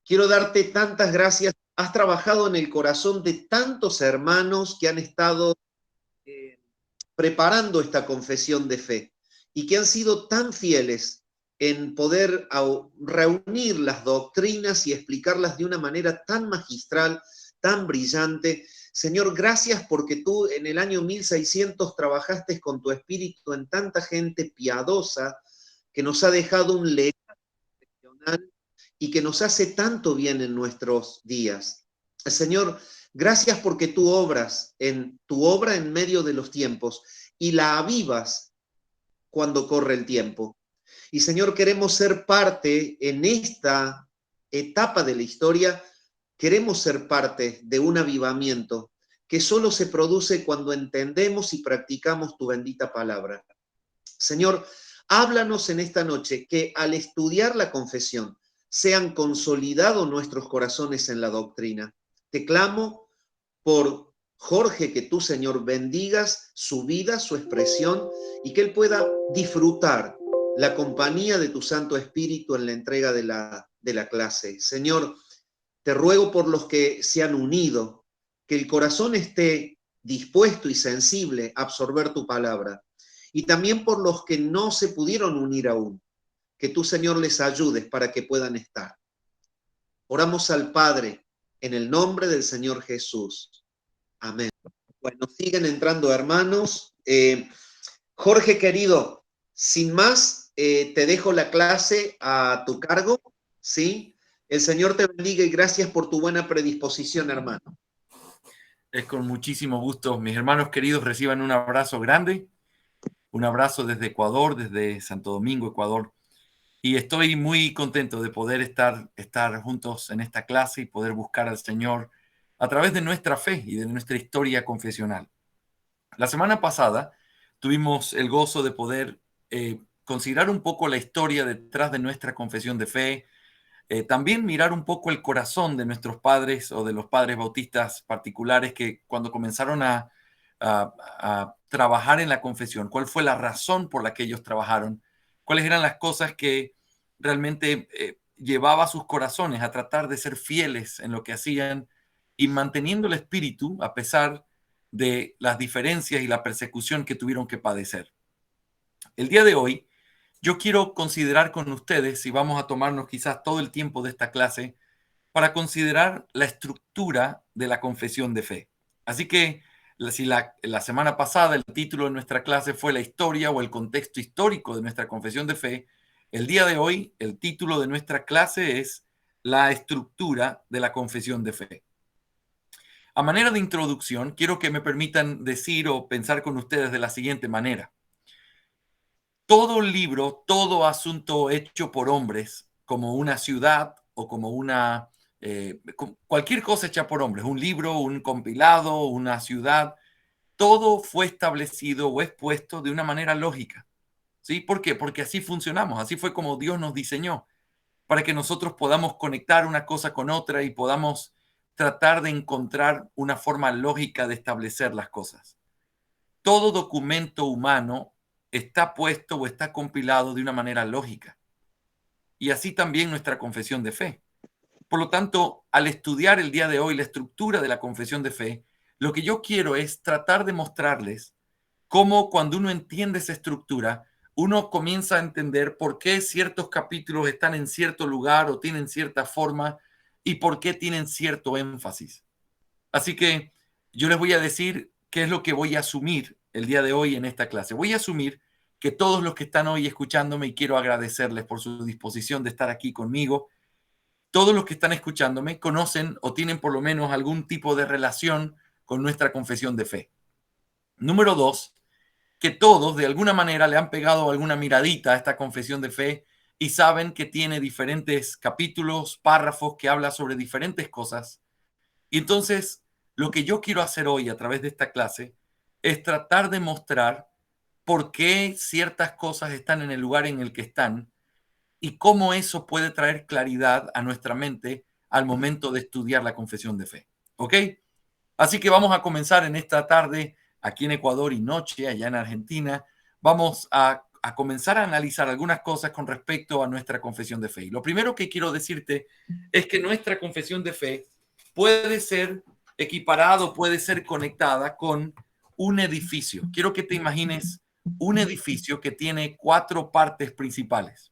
Quiero darte tantas gracias. Has trabajado en el corazón de tantos hermanos que han estado eh, preparando esta confesión de fe y que han sido tan fieles en poder reunir las doctrinas y explicarlas de una manera tan magistral, tan brillante. Señor, gracias porque tú en el año 1600 trabajaste con tu espíritu en tanta gente piadosa que nos ha dejado un legado y que nos hace tanto bien en nuestros días. Señor, gracias porque tú obras en tu obra en medio de los tiempos y la avivas cuando corre el tiempo. Y Señor, queremos ser parte en esta etapa de la historia, queremos ser parte de un avivamiento que solo se produce cuando entendemos y practicamos tu bendita palabra. Señor, háblanos en esta noche que al estudiar la confesión sean consolidados nuestros corazones en la doctrina. Te clamo por Jorge, que tú, Señor, bendigas su vida, su expresión y que él pueda disfrutar la compañía de tu Santo Espíritu en la entrega de la clase. Señor, te ruego por los que se han unido, que el corazón esté dispuesto y sensible a absorber tu palabra. Y también por los que no se pudieron unir aún, que tú, Señor, les ayudes para que puedan estar. Oramos al Padre en el nombre del Señor Jesús. Amén. Bueno, siguen entrando hermanos. Jorge, querido, sin más, te dejo la clase a tu cargo, ¿sí? El Señor te bendiga y gracias por tu buena predisposición, hermano. Es con muchísimo gusto. Mis hermanos queridos, reciban un abrazo grande, un abrazo desde Ecuador, desde Santo Domingo, Ecuador. Y estoy muy contento de poder estar juntos en esta clase y poder buscar al Señor a través de nuestra fe y de nuestra historia confesional. La semana pasada tuvimos el gozo de poder considerar un poco la historia detrás de nuestra confesión de fe, también mirar un poco el corazón de nuestros padres o de los padres bautistas particulares que cuando comenzaron a trabajar en la confesión, cuál fue la razón por la que ellos trabajaron, cuáles eran las cosas que realmente llevaba a sus corazones a tratar de ser fieles en lo que hacían y manteniendo el espíritu a pesar de las diferencias y la persecución que tuvieron que padecer. El día de hoy, yo quiero considerar con ustedes, y vamos a tomarnos quizás todo el tiempo de esta clase, para considerar la estructura de la confesión de fe. Así que, si la semana pasada el título de nuestra clase fue la historia o el contexto histórico de nuestra confesión de fe, el día de hoy el título de nuestra clase es la estructura de la confesión de fe. A manera de introducción, quiero que me permitan decir o pensar con ustedes de la siguiente manera. Todo libro, todo asunto hecho por hombres, como una ciudad o como cualquier cosa hecha por hombres, un libro, un compilado, una ciudad, todo fue establecido o expuesto de una manera lógica. ¿Sí? ¿Por qué? Porque así funcionamos, así fue como Dios nos diseñó, para que nosotros podamos conectar una cosa con otra y podamos tratar de encontrar una forma lógica de establecer las cosas. Todo documento humano está puesto o está compilado de una manera lógica. Y así también nuestra confesión de fe. Por lo tanto, al estudiar el día de hoy la estructura de la confesión de fe, lo que yo quiero es tratar de mostrarles cómo cuando uno entiende esa estructura, uno comienza a entender por qué ciertos capítulos están en cierto lugar o tienen cierta forma y por qué tienen cierto énfasis. Así que yo les voy a decir qué es lo que voy a asumir el día de hoy en esta clase. Voy a asumir que todos los que están hoy escuchándome, y quiero agradecerles por su disposición de estar aquí conmigo, todos los que están escuchándome conocen o tienen por lo menos algún tipo de relación con nuestra confesión de fe. Número 2, que todos de alguna manera le han pegado alguna miradita a esta confesión de fe y saben que tiene diferentes capítulos, párrafos que habla sobre diferentes cosas. Y entonces, lo que yo quiero hacer hoy a través de esta clase es tratar de mostrar por qué ciertas cosas están en el lugar en el que están y cómo eso puede traer claridad a nuestra mente al momento de estudiar la confesión de fe. ¿Ok? Así que vamos a comenzar en esta tarde aquí en Ecuador y noche allá en Argentina. Vamos a a comenzar a analizar algunas cosas con respecto a nuestra confesión de fe. Y lo primero que quiero decirte es que nuestra confesión de fe puede ser equiparado, puede ser conectada con un edificio. Quiero que te imagines un edificio que tiene 4 partes principales.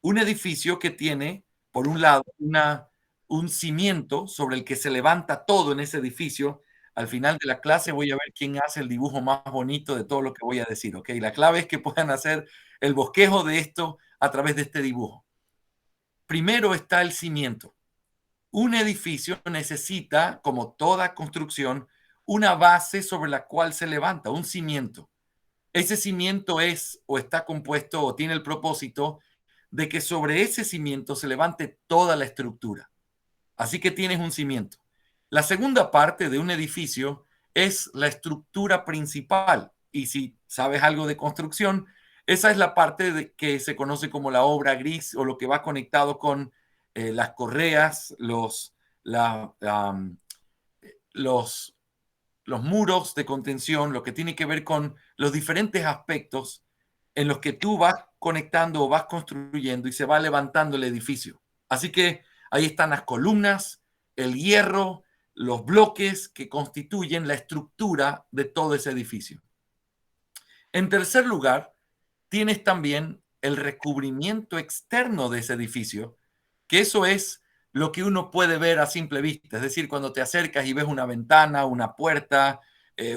Un edificio que tiene, por un lado, un cimiento sobre el que se levanta todo en ese edificio. Al final de la clase voy a ver quién hace el dibujo más bonito de todo lo que voy a decir, ¿ok? La clave es que puedan hacer el bosquejo de esto a través de este dibujo. Primero está el cimiento. Un edificio necesita, como toda construcción, una base sobre la cual se levanta, un cimiento. Ese cimiento es o está compuesto o tiene el propósito de que sobre ese cimiento se levante toda la estructura. Así que tienes un cimiento. La segunda parte de un edificio es la estructura principal. Y si sabes algo de construcción, esa es la parte que se conoce como la obra gris o lo que va conectado con las correas, los muros de contención, lo que tiene que ver con los diferentes aspectos en los que tú vas conectando o vas construyendo y se va levantando el edificio. Así que ahí están las columnas, el hierro, los bloques que constituyen la estructura de todo ese edificio. En tercer lugar, tienes también el recubrimiento externo de ese edificio, que eso es lo que uno puede ver a simple vista. Es decir, cuando te acercas y ves una ventana, una puerta,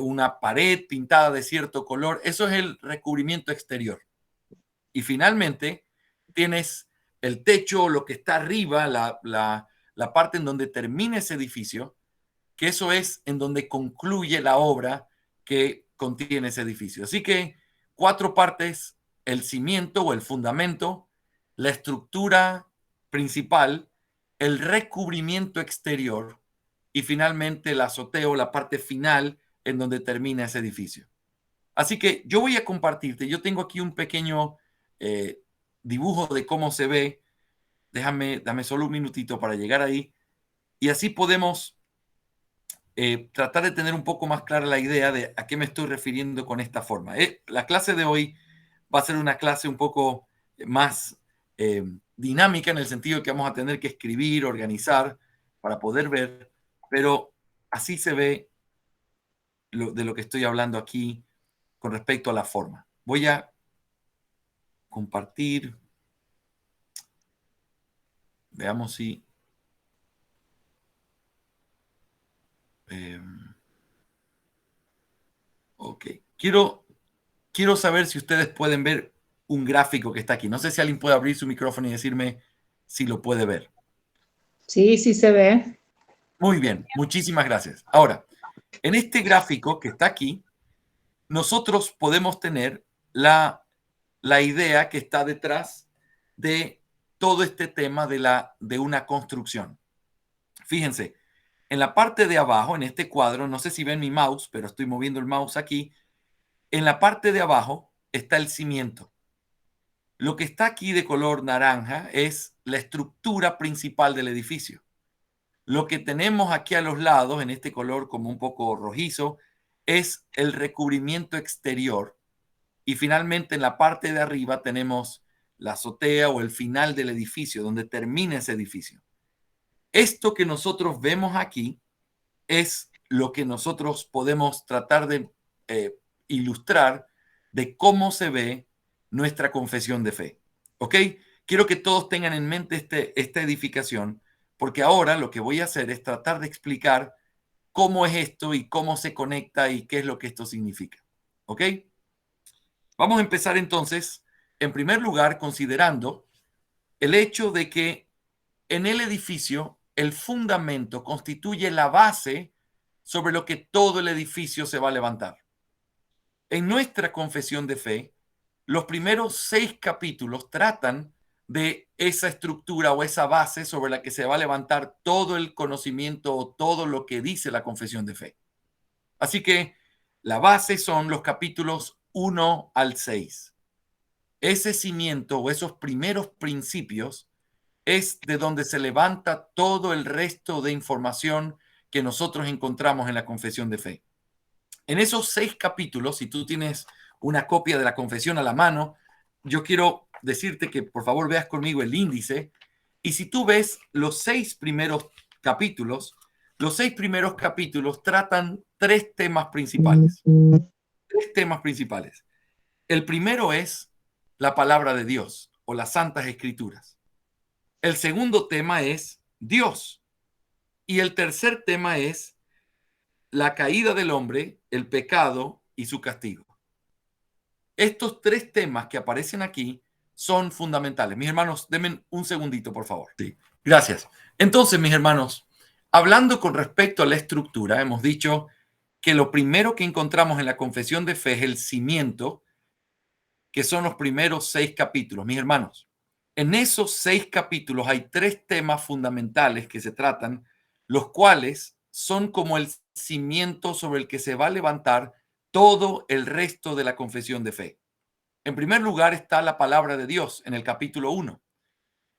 una pared pintada de cierto color, eso es el recubrimiento exterior. Y finalmente, tienes el techo, lo que está arriba, la parte en donde termina ese edificio, que eso es en donde concluye la obra que contiene ese edificio. Así que 4 partes: el cimiento o el fundamento, la estructura principal, el recubrimiento exterior y finalmente el azoteo, la parte final en donde termina ese edificio. Así que yo voy a compartirte, yo tengo aquí un pequeño eh, dibujo de cómo se ve. Dame solo un minutito para llegar ahí y así podemos tratar de tener un poco más clara la idea de a qué me estoy refiriendo con esta forma. La clase de hoy va a ser una clase un poco más dinámica en el sentido de que vamos a tener que escribir, organizar para poder ver, pero así se ve de lo que estoy hablando aquí con respecto a la forma. Voy a compartir. Veamos si... ok. Quiero saber si ustedes pueden ver un gráfico que está aquí. No sé si alguien puede abrir su micrófono y decirme si lo puede ver. Sí, sí se ve. Muy bien, muchísimas gracias. Ahora, en este gráfico que está aquí, nosotros podemos tener la idea que está detrás de todo este tema de una construcción. Fíjense, en la parte de abajo, en este cuadro, no sé si ven mi mouse, pero estoy moviendo el mouse aquí. En la parte de abajo está el cimiento. Lo que está aquí de color naranja es la estructura principal del edificio. Lo que tenemos aquí a los lados, en este color como un poco rojizo, es el recubrimiento exterior. Y finalmente en la parte de arriba tenemos la azotea o el final del edificio, donde termina ese edificio. Esto que nosotros vemos aquí es lo que nosotros podemos tratar de ilustrar de cómo se ve nuestra confesión de fe. ¿Ok? Quiero que todos tengan en mente esta edificación, porque ahora lo que voy a hacer es tratar de explicar cómo es esto y cómo se conecta y qué es lo que esto significa. ¿Ok? Vamos a empezar entonces, en primer lugar, considerando el hecho de que en el edificio el fundamento constituye la base sobre lo que todo el edificio se va a levantar. En nuestra confesión de fe, los primeros 6 capítulos tratan de esa estructura o esa base sobre la que se va a levantar todo el conocimiento o todo lo que dice la confesión de fe. Así que la base son los capítulos 1 al 6. Ese cimiento o esos primeros principios es de donde se levanta todo el resto de información que nosotros encontramos en la confesión de fe. En esos 6 capítulos, si tú tienes una copia de la confesión a la mano, yo quiero decirte que por favor veas conmigo el índice. Y si tú ves los 6 primeros capítulos, los 6 primeros capítulos tratan 3 temas principales. 3 temas principales. El primero es la palabra de Dios o las Santas Escrituras. El segundo tema es Dios. Y el tercer tema es la caída del hombre, el pecado y su castigo. Estos 3 temas que aparecen aquí son fundamentales. Mis hermanos, denme un segundito, por favor. Sí, gracias. Entonces, mis hermanos, hablando con respecto a la estructura, hemos dicho que lo primero que encontramos en la confesión de fe es el cimiento, que son los primeros 6 capítulos. Mis hermanos, en esos 6 capítulos hay 3 temas fundamentales que se tratan, los cuales son como el cimiento sobre el que se va a levantar todo el resto de la confesión de fe. En primer lugar está la palabra de Dios en el capítulo 1.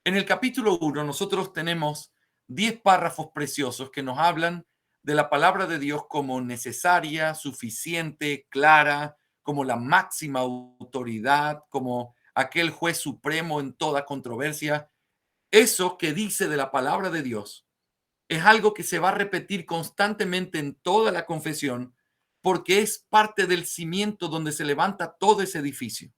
En el capítulo 1 nosotros tenemos 10 párrafos preciosos que nos hablan de la palabra de Dios como necesaria, suficiente, clara, como la máxima autoridad, como aquel juez supremo en toda controversia. Eso que dice de la palabra de Dios es algo que se va a repetir constantemente en toda la confesión porque es parte del cimiento donde se levanta todo ese edificio.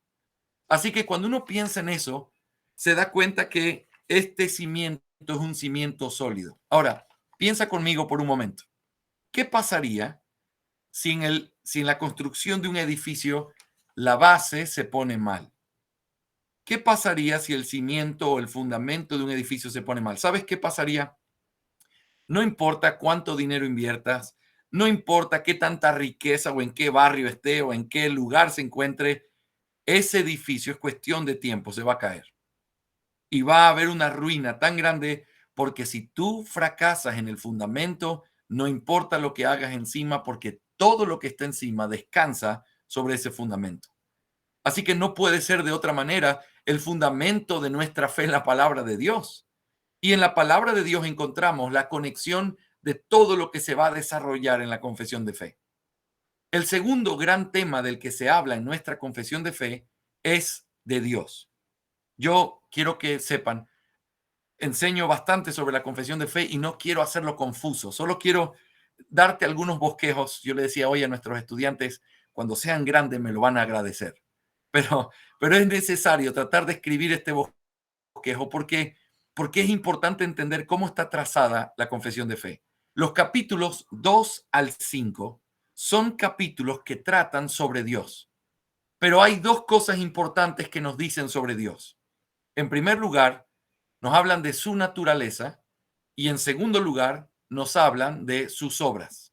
Así que cuando uno piensa en eso, se da cuenta que este cimiento es un cimiento sólido. Ahora, piensa conmigo por un momento. ¿Qué pasaría si en la construcción de un edificio la base se pone mal? ¿Qué pasaría si el cimiento o el fundamento de un edificio se pone mal? ¿Sabes qué pasaría? No importa cuánto dinero inviertas, no importa qué tanta riqueza o en qué barrio esté o en qué lugar se encuentre, ese edificio es cuestión de tiempo, se va a caer. Y va a haber una ruina tan grande porque si tú fracasas en el fundamento, no importa lo que hagas encima porque todo lo que está encima descansa sobre ese fundamento. Así que no puede ser de otra manera. El fundamento de nuestra fe es la palabra de Dios. Y en la palabra de Dios encontramos la conexión de todo lo que se va a desarrollar en la confesión de fe. El segundo gran tema del que se habla en nuestra confesión de fe es de Dios. Yo quiero que sepan, enseño bastante sobre la confesión de fe y no quiero hacerlo confuso, solo quiero darte algunos bosquejos. Yo le decía hoy a nuestros estudiantes, cuando sean grandes me lo van a agradecer, pero es necesario tratar de escribir este bosquejo porque es importante entender cómo está trazada la confesión de fe. Los capítulos 2 al 5 son capítulos que tratan sobre Dios, pero hay 2 cosas importantes que nos dicen sobre Dios. En primer lugar, nos hablan de su naturaleza y en segundo lugar, nos hablan de sus obras.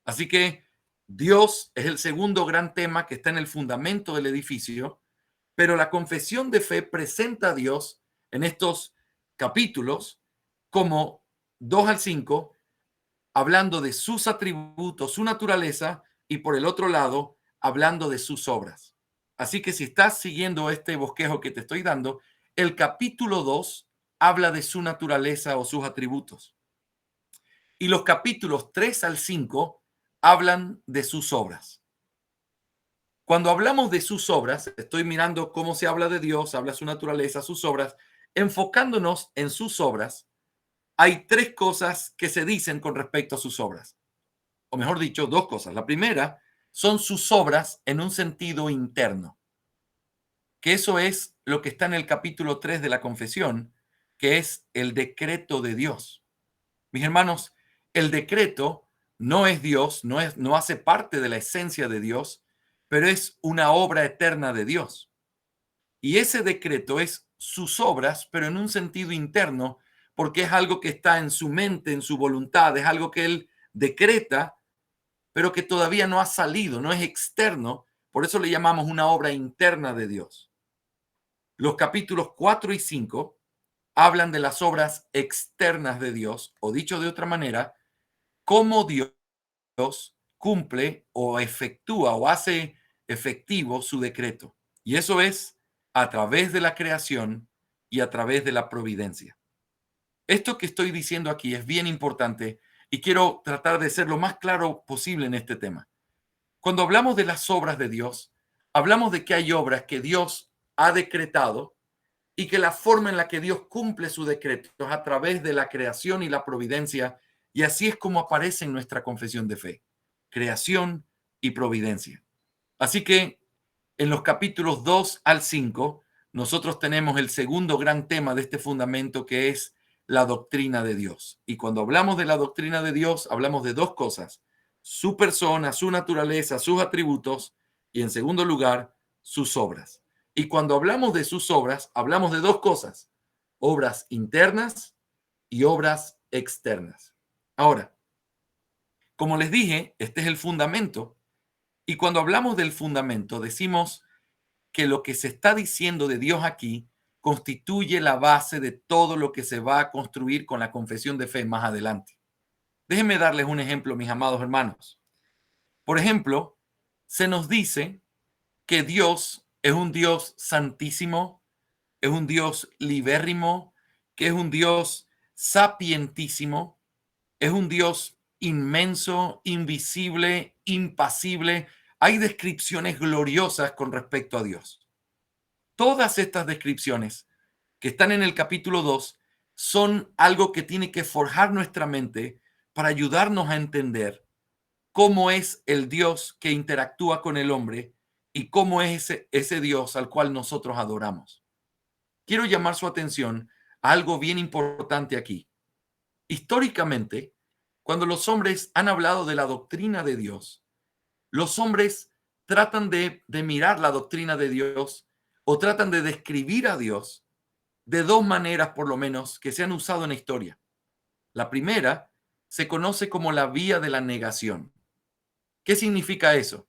Así que Dios es el segundo gran tema que está en el fundamento del edificio, pero la confesión de fe presenta a Dios en estos capítulos como 2 al 5, hablando de sus atributos, su naturaleza, y por el otro lado, hablando de sus obras. Así que si estás siguiendo este bosquejo que te estoy dando, el capítulo 2 habla de su naturaleza o sus atributos. Y los capítulos 3 al 5 hablan de sus obras. Cuando hablamos de sus obras, estoy mirando cómo se habla de Dios, habla su naturaleza, sus obras, enfocándonos en sus obras, hay 3 cosas que se dicen con respecto a sus obras. O mejor dicho, 2 cosas. La primera son sus obras en un sentido interno, que eso es lo que está en el capítulo 3 de la confesión, que es el decreto de Dios. Mis hermanos, el decreto no es Dios, no hace parte de la esencia de Dios, pero es una obra eterna de Dios. Y ese decreto es sus obras, pero en un sentido interno, porque es algo que está en su mente, en su voluntad, es algo que él decreta, pero que todavía no ha salido, no es externo. Por eso le llamamos una obra interna de Dios. Los capítulos 4 y 5 hablan de las obras externas de Dios, o dicho de otra manera, cómo Dios cumple o efectúa o hace efectivo su decreto. Y eso es a través de la creación y a través de la providencia. Esto que estoy diciendo aquí es bien importante y quiero tratar de ser lo más claro posible en este tema. Cuando hablamos de las obras de Dios, hablamos de que hay obras que Dios ha decretado y que la forma en la que Dios cumple su decreto es a través de la creación y la providencia, y así es como aparece en nuestra confesión de fe: creación y providencia. Así que en los capítulos 2 al 5, nosotros tenemos el segundo gran tema de este fundamento, que es la doctrina de Dios. Y cuando hablamos de la doctrina de Dios, hablamos de dos cosas: su persona, su naturaleza, sus atributos, y en segundo lugar, sus obras. Y cuando hablamos de sus obras, hablamos de dos cosas: obras internas y obras externas. Ahora, como les dije, este es el fundamento. Y cuando hablamos del fundamento, decimos que lo que se está diciendo de Dios aquí constituye la base de todo lo que se va a construir con la confesión de fe más adelante. Déjenme darles un ejemplo, mis amados hermanos. Por ejemplo, se nos dice que Dios es un Dios santísimo, es un Dios libérrimo, que es un Dios sapientísimo, es un Dios inmenso, invisible, impasible. Hay descripciones gloriosas con respecto a Dios. Todas estas descripciones que están en el capítulo 2 son algo que tiene que forjar nuestra mente para ayudarnos a entender cómo es el Dios que interactúa con el hombre y cómo es ese Dios al cual nosotros adoramos. Quiero llamar su atención a algo bien importante aquí. Históricamente, cuando los hombres han hablado de la doctrina de Dios, los hombres tratan de mirar la doctrina de Dios o tratan de describir a Dios de dos maneras, por lo menos, que se han usado en la historia. La primera se conoce como la vía de la negación. ¿Qué significa eso?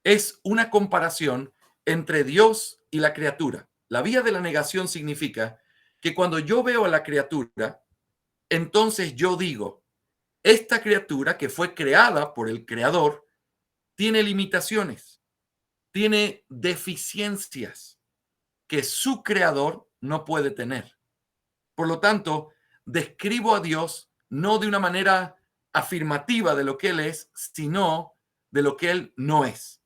Es una comparación entre Dios y la criatura. La vía de la negación significa que cuando yo veo a la criatura, entonces yo digo: esta criatura que fue creada por el Creador tiene limitaciones, tiene deficiencias que su Creador no puede tener. Por lo tanto, describo a Dios no de una manera afirmativa de lo que Él es, sino de lo que Él no es.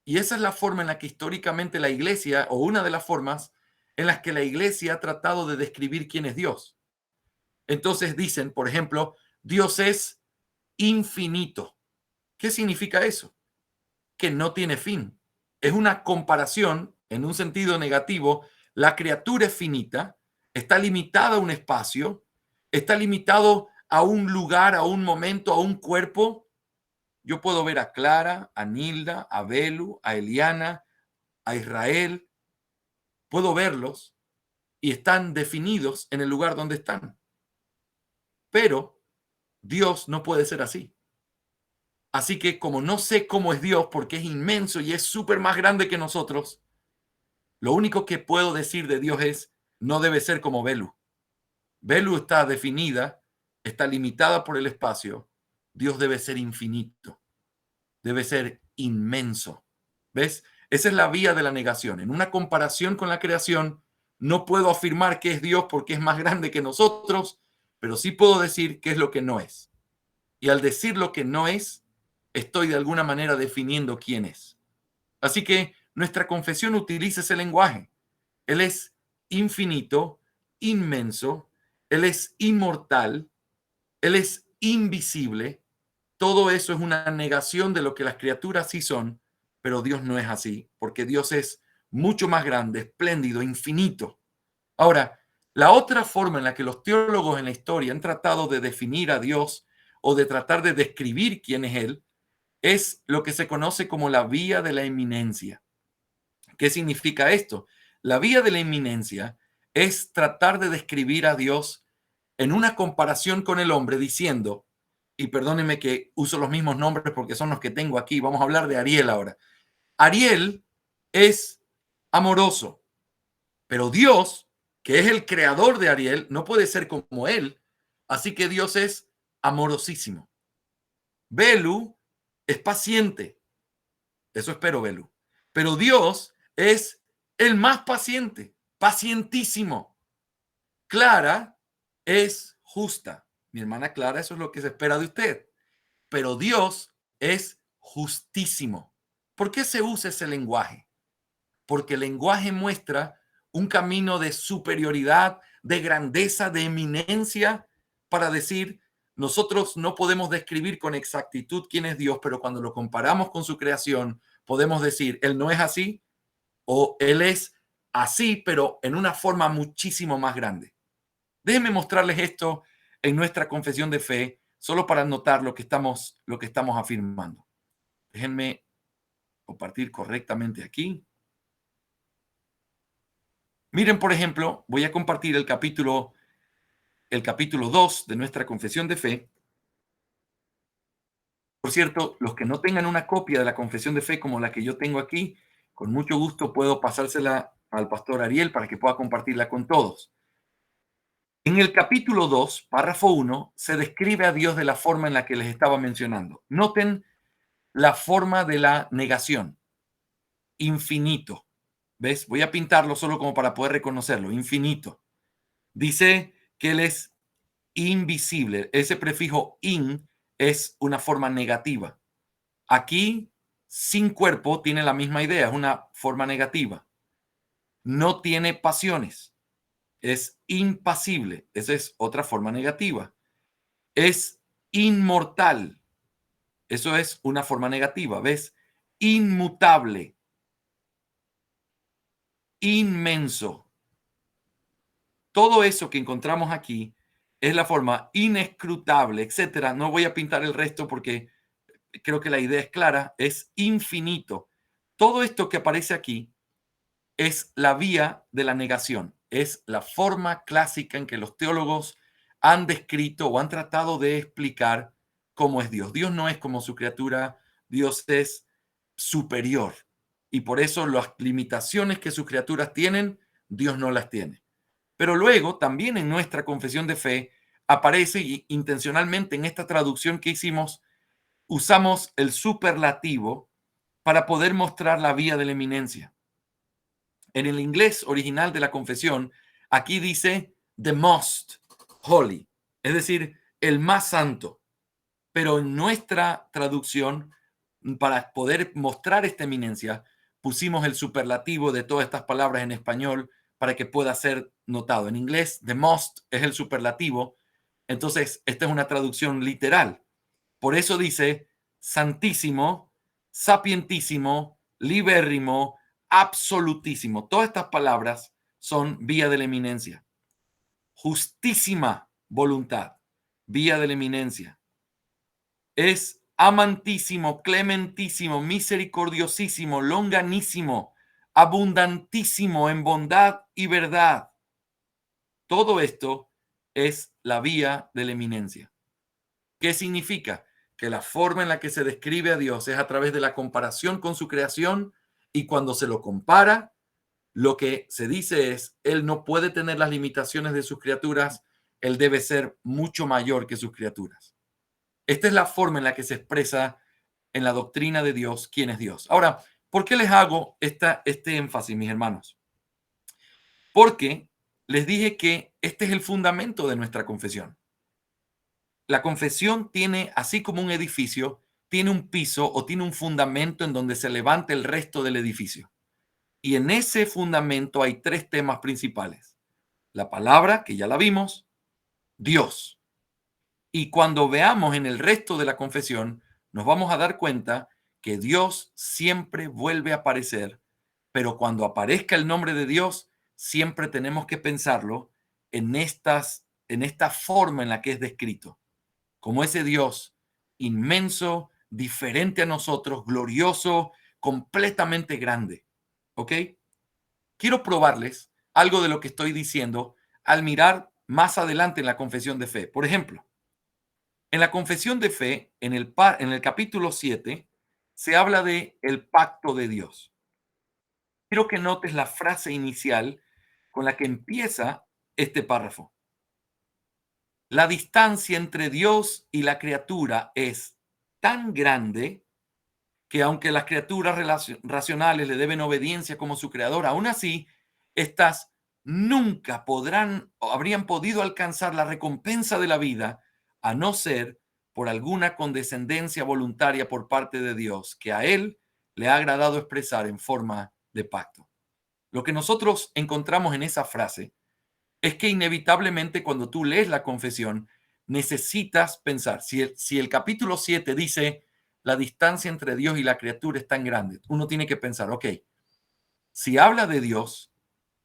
Y esa es la forma en la que históricamente la iglesia, o una de las formas en las que la iglesia ha tratado de describir quién es Dios. Entonces dicen, por ejemplo, Dios es infinito. ¿Qué significa eso? Que no tiene fin. Es una comparación en un sentido negativo. La criatura es finita, está limitada a un espacio, está limitado a un lugar, a un momento, a un cuerpo. Yo puedo ver a Clara, a Nilda, a Belu, a Eliana, a Israel. Puedo verlos y están definidos en el lugar donde están. Pero Dios no puede ser así. Así que como no sé cómo es Dios, porque es inmenso y es súper más grande que nosotros, lo único que puedo decir de Dios es: no debe ser como Belu. Belu está definida, está limitada por el espacio. Dios debe ser infinito, debe ser inmenso. ¿Ves? Esa es la vía de la negación. En una comparación con la creación, no puedo afirmar que es Dios porque es más grande que nosotros, pero sí puedo decir qué es lo que no es. Y al decir lo que no es, estoy de alguna manera definiendo quién es. Así que nuestra confesión utiliza ese lenguaje. Él es infinito, inmenso, Él es inmortal, Él es invisible. Todo eso es una negación de lo que las criaturas sí son, pero Dios no es así, porque Dios es mucho más grande, espléndido, infinito. Ahora, la otra forma en la que los teólogos en la historia han tratado de definir a Dios o de tratar de describir quién es Él es lo que se conoce como la vía de la eminencia. ¿Qué significa esto? La vía de la eminencia es tratar de describir a Dios en una comparación con el hombre diciendo, y perdónenme que uso los mismos nombres porque son los que tengo aquí, vamos a hablar de Ariel ahora. Ariel es amoroso, pero Dios, que es el creador de Ariel, no puede ser como él, así que Dios es amorosísimo. Belu es paciente, eso espero, Belu, pero Dios es el más paciente, pacientísimo. Clara es justa. Mi hermana Clara, eso es lo que se espera de usted. Pero Dios es justísimo. ¿Por qué se usa ese lenguaje? Porque el lenguaje muestra un camino de superioridad, de grandeza, de eminencia, para decir, nosotros no podemos describir con exactitud quién es Dios, pero cuando lo comparamos con su creación, podemos decir, Él no es así, o Él es así, pero en una forma muchísimo más grande. Déjenme mostrarles esto en nuestra confesión de fe, solo para notar lo que estamos afirmando. Déjenme compartir correctamente aquí. Miren, por ejemplo, voy a compartir el capítulo 2 de nuestra confesión de fe. Por cierto, los que no tengan una copia de la confesión de fe como la que yo tengo aquí, con mucho gusto puedo pasársela al pastor Ariel para que pueda compartirla con todos. En el capítulo 2, párrafo 1, se describe a Dios de la forma en la que les estaba mencionando. Noten la forma de la negación. Infinito. ¿Ves? Voy a pintarlo solo como para poder reconocerlo. Infinito. Dice que Él es invisible. Ese prefijo in es una forma negativa. Aquí, sin cuerpo, tiene la misma idea, es una forma negativa. No tiene pasiones. Es impasible. Esa es otra forma negativa. Es inmortal. Eso es una forma negativa. ¿Ves? Inmutable. Inmenso. Todo eso que encontramos aquí es la forma inescrutable, etcétera. No voy a pintar el resto porque creo que la idea es clara. Es infinito. Todo esto que aparece aquí es la vía de la negación. Es la forma clásica en que los teólogos han descrito o han tratado de explicar cómo es Dios. Dios no es como su criatura, Dios es superior. Y por eso las limitaciones que sus criaturas tienen, Dios no las tiene. Pero luego también en nuestra confesión de fe aparece, y intencionalmente en esta traducción que hicimos, usamos el superlativo para poder mostrar la vía de la eminencia. En el inglés original de la confesión, aquí dice the most holy, es decir, el más santo. Pero en nuestra traducción, para poder mostrar esta eminencia, pusimos el superlativo de todas estas palabras en español para que pueda ser notado. En inglés, the most es el superlativo. Entonces, esta es una traducción literal. Por eso dice santísimo, sapientísimo, libérrimo, absolutísimo. Todas estas palabras son vía de la eminencia. Justísima voluntad, vía de la eminencia. Es amantísimo, clementísimo, misericordiosísimo, longanísimo, abundantísimo en bondad y verdad. Todo esto es la vía de la eminencia. ¿Qué significa? Que la forma en la que se describe a Dios es a través de la comparación con su creación, y cuando se lo compara, lo que se dice es, Él no puede tener las limitaciones de sus criaturas, Él debe ser mucho mayor que sus criaturas. Esta es la forma en la que se expresa en la doctrina de Dios quién es Dios. Ahora, ¿por qué les hago este énfasis, mis hermanos? Porque les dije que este es el fundamento de nuestra confesión. La confesión tiene, así como un edificio, tiene un piso o tiene un fundamento en donde se levanta el resto del edificio. Y en ese fundamento hay tres temas principales. La palabra, que ya la vimos, Dios. Y cuando veamos en el resto de la confesión, nos vamos a dar cuenta que Dios siempre vuelve a aparecer, pero cuando aparezca el nombre de Dios, siempre tenemos que pensarlo en esta forma en la que es descrito, como ese Dios inmenso, diferente a nosotros, glorioso, completamente grande. ¿Ok? Quiero probarles algo de lo que estoy diciendo al mirar más adelante en la confesión de fe. Por ejemplo, en la confesión de fe, en el capítulo 7, se habla de el pacto de Dios. Quiero que notes la frase inicial con la que empieza este párrafo. La distancia entre Dios y la criatura es tan grande que aunque las criaturas racionales le deben obediencia como su creador, aún así, estas nunca podrán o habrían podido alcanzar la recompensa de la vida a no ser por alguna condescendencia voluntaria por parte de Dios, que a Él le ha agradado expresar en forma de pacto. Lo que nosotros encontramos en esa frase es que inevitablemente cuando tú lees la confesión, necesitas pensar, si el capítulo 7 dice la distancia entre Dios y la criatura es tan grande, uno tiene que pensar, ok, si habla de Dios,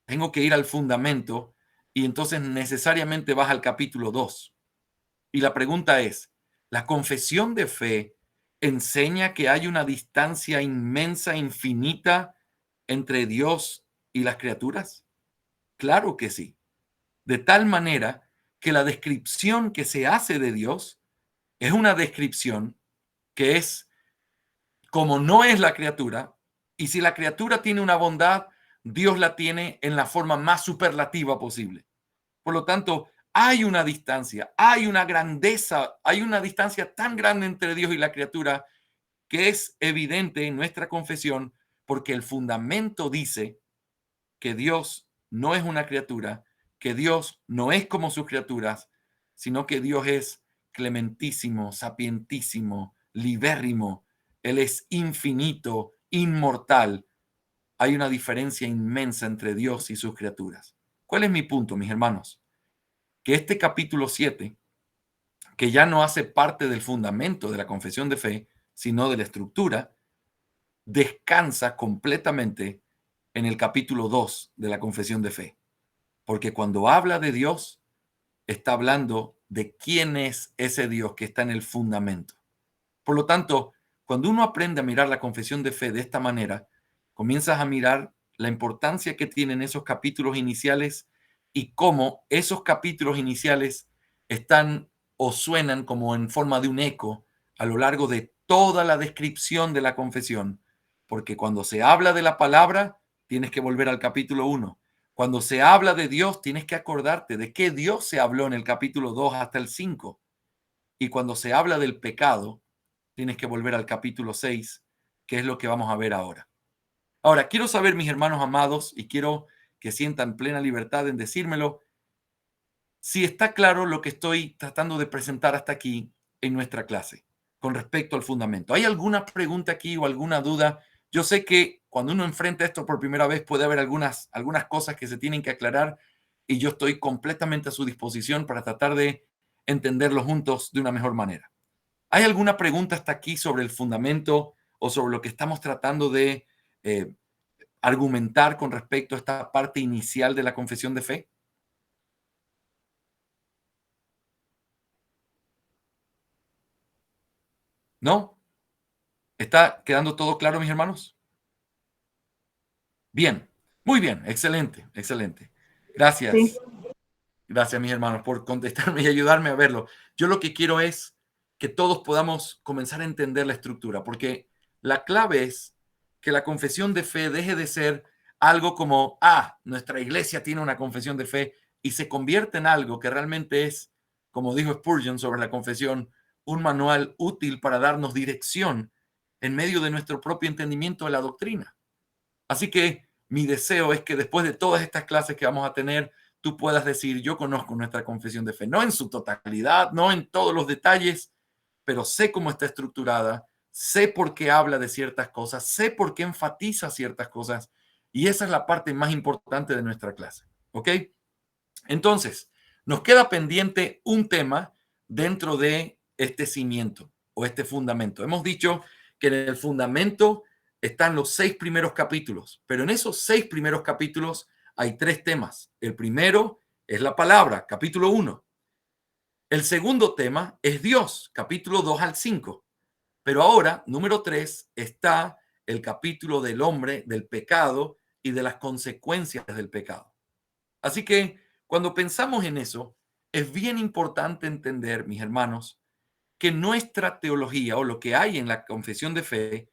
tengo que ir al fundamento y entonces necesariamente vas al capítulo 2. Y la pregunta es, ¿la confesión de fe enseña que hay una distancia inmensa, infinita entre Dios y las criaturas? Claro que sí. De tal manera que la descripción que se hace de Dios es una descripción que es como no es la criatura, y si la criatura tiene una bondad, Dios la tiene en la forma más superlativa posible. Por lo tanto, hay una distancia, hay una grandeza, hay una distancia tan grande entre Dios y la criatura que es evidente en nuestra confesión porque el fundamento dice que Dios no es una criatura, que Dios no es como sus criaturas, sino que Dios es clementísimo, sapientísimo, libérrimo. Él es infinito, inmortal. Hay una diferencia inmensa entre Dios y sus criaturas. ¿Cuál es mi punto, mis hermanos? Que este capítulo 7, que ya no hace parte del fundamento de la confesión de fe, sino de la estructura, descansa completamente en el capítulo 2 de la confesión de fe. Porque cuando habla de Dios, está hablando de quién es ese Dios que está en el fundamento. Por lo tanto, cuando uno aprende a mirar la confesión de fe de esta manera, comienzas a mirar la importancia que tienen esos capítulos iniciales y cómo esos capítulos iniciales están o suenan como en forma de un eco a lo largo de toda la descripción de la confesión. Porque cuando se habla de la palabra, tienes que volver al capítulo 1. Cuando se habla de Dios, tienes que acordarte de qué Dios se habló en el capítulo 2 hasta el 5. Y cuando se habla del pecado, tienes que volver al capítulo 6, que es lo que vamos a ver ahora. Ahora, quiero saber, mis hermanos amados, y quiero que sientan plena libertad en decírmelo, si está claro lo que estoy tratando de presentar hasta aquí en nuestra clase con respecto al fundamento. ¿Hay alguna pregunta aquí o alguna duda? Yo sé que cuando uno enfrenta esto por primera vez puede haber algunas cosas que se tienen que aclarar y yo estoy completamente a su disposición para tratar de entenderlo juntos de una mejor manera. ¿Hay alguna pregunta hasta aquí sobre el fundamento o sobre lo que estamos tratando de argumentar con respecto a esta parte inicial de la confesión de fe? ¿No? ¿Está quedando todo claro, mis hermanos? Bien, muy bien, excelente, excelente. Sí. Gracias. Gracias, mis hermanos, por contestarme y ayudarme a verlo. Yo lo que quiero es que todos podamos comenzar a entender la estructura, porque la clave es que la confesión de fe deje de ser algo como, nuestra iglesia tiene una confesión de fe y se convierte en algo que realmente es, como dijo Spurgeon sobre la confesión, un manual útil para darnos dirección en medio de nuestro propio entendimiento de la doctrina. Así que mi deseo es que después de todas estas clases que vamos a tener, tú puedas decir, yo conozco nuestra confesión de fe, no en su totalidad, no en todos los detalles, pero sé cómo está estructurada, sé por qué habla de ciertas cosas, sé por qué enfatiza ciertas cosas, y esa es la parte más importante de nuestra clase, ¿ok? Entonces, nos queda pendiente un tema dentro de este cimiento o este fundamento. Hemos dicho que en el fundamento están los 6 primeros capítulos, pero en esos 6 primeros capítulos hay 3 temas. El primero es la palabra, capítulo 1. El segundo tema es Dios, capítulo 2 al 5. Pero ahora, número 3, está el capítulo del hombre, del pecado y de las consecuencias del pecado. Así que cuando pensamos en eso, es bien importante entender, mis hermanos, que nuestra teología o lo que hay en la confesión de fe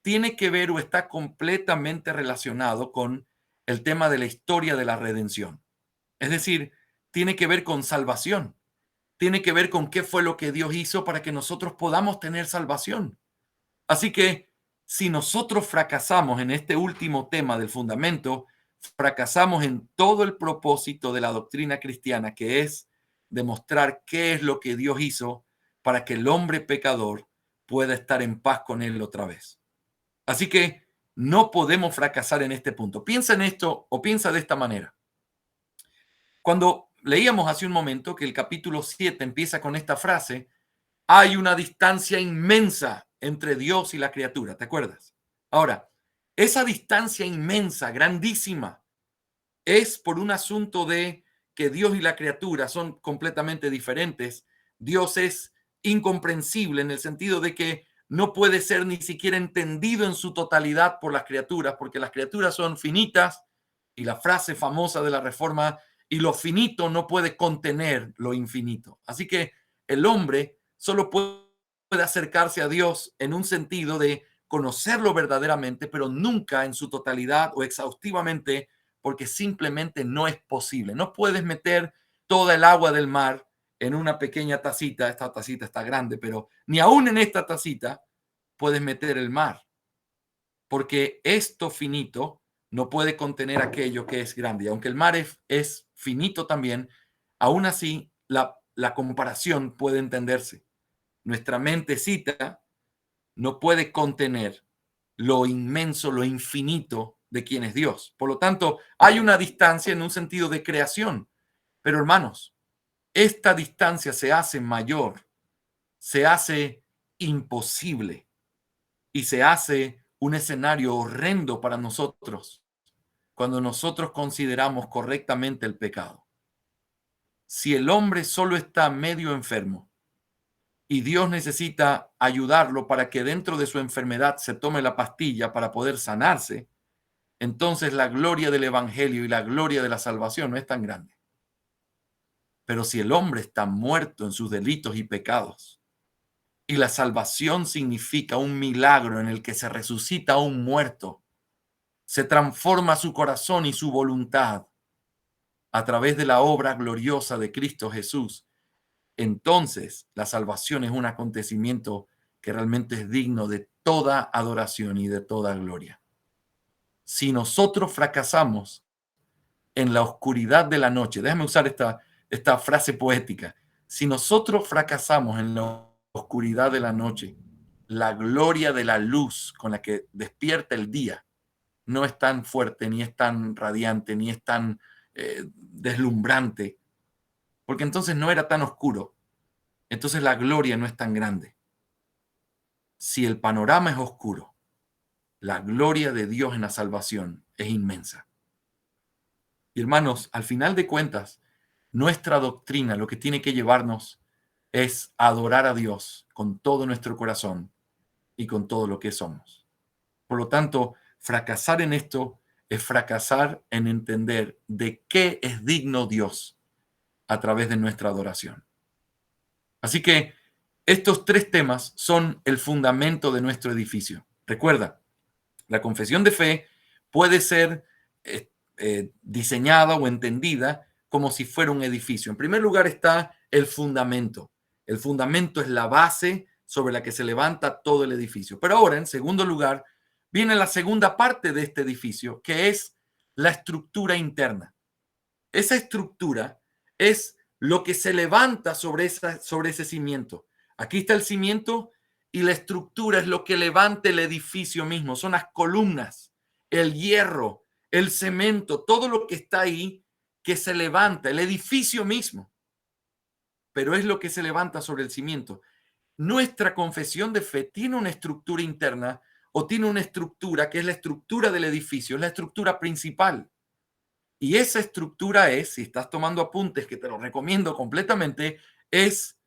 tiene que ver o está completamente relacionado con el tema de la historia de la redención. Es decir, tiene que ver con salvación, tiene que ver con qué fue lo que Dios hizo para que nosotros podamos tener salvación. Así que si nosotros fracasamos en este último tema del fundamento, fracasamos en todo el propósito de la doctrina cristiana, que es demostrar qué es lo que Dios hizo para que el hombre pecador pueda estar en paz con él otra vez. Así que no podemos fracasar en este punto. Piensa en esto o piensa de esta manera. Cuando leíamos hace un momento que el capítulo 7 empieza con esta frase, hay una distancia inmensa entre Dios y la criatura, ¿te acuerdas? Ahora, esa distancia inmensa, grandísima, es por un asunto de que Dios y la criatura son completamente diferentes. Dios es incomprensible en el sentido de que no puede ser ni siquiera entendido en su totalidad por las criaturas, porque las criaturas son finitas y la frase famosa de la Reforma, y lo finito no puede contener lo infinito. Así que el hombre solo puede acercarse a Dios en un sentido de conocerlo verdaderamente, pero nunca en su totalidad o exhaustivamente, porque simplemente no es posible. No puedes meter toda el agua del mar en una pequeña tacita. Esta tacita está grande, pero ni aún en esta tacita puedes meter el mar, porque esto finito no puede contener aquello que es grande. Y aunque el mar es finito también, aún así la comparación puede entenderse. Nuestra mentecita no puede contener lo inmenso, lo infinito de quién es Dios. Por lo tanto, hay una distancia en un sentido de creación. Pero hermanos, esta distancia se hace mayor, se hace imposible y se hace un escenario horrendo para nosotros cuando nosotros consideramos correctamente el pecado. Si el hombre solo está medio enfermo y Dios necesita ayudarlo para que dentro de su enfermedad se tome la pastilla para poder sanarse, entonces la gloria del evangelio y la gloria de la salvación no es tan grande. Pero si el hombre está muerto en sus delitos y pecados, y la salvación significa un milagro en el que se resucita a un muerto, se transforma su corazón y su voluntad a través de la obra gloriosa de Cristo Jesús, entonces la salvación es un acontecimiento que realmente es digno de toda adoración y de toda gloria. Si nosotros fracasamos en la oscuridad de la noche, déjame usar esta frase poética, si nosotros fracasamos en la oscuridad de la noche, la gloria de la luz con la que despierta el día no es tan fuerte, ni es tan radiante, ni es tan deslumbrante, porque entonces no era tan oscuro, entonces la gloria no es tan grande. Si el panorama es oscuro, la gloria de Dios en la salvación es inmensa. Y hermanos, al final de cuentas, nuestra doctrina lo que tiene que llevarnos es adorar a Dios con todo nuestro corazón y con todo lo que somos. Por lo tanto, fracasar en esto es fracasar en entender de qué es digno Dios a través de nuestra adoración. Así que estos tres temas son el fundamento de nuestro edificio. Recuerda, la confesión de fe puede ser diseñada o entendida como si fuera un edificio. En primer lugar está el fundamento. El fundamento es la base sobre la que se levanta todo el edificio. Pero ahora, en segundo lugar, viene la segunda parte de este edificio, que es la estructura interna. Esa estructura es lo que se levanta sobre ese cimiento. Aquí está el cimiento y la estructura es lo que levanta el edificio mismo. Son las columnas, el hierro, el cemento, todo lo que está ahí que se levanta, el edificio mismo. Pero es lo que se levanta sobre el cimiento. Nuestra confesión de fe tiene una estructura interna o tiene una estructura que es la estructura del edificio, es la estructura principal. Y esa estructura es, si estás tomando apuntes, que te lo recomiendo completamente, es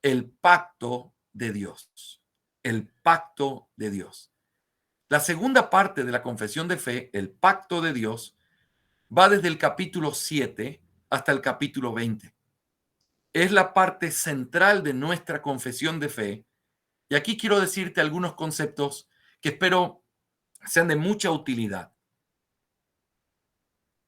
el pacto de Dios. El pacto de Dios. La segunda parte de la confesión de fe, el pacto de Dios, va desde el capítulo 7 hasta el capítulo 20. Es la parte central de nuestra confesión de fe. Y aquí quiero decirte algunos conceptos que espero sean de mucha utilidad.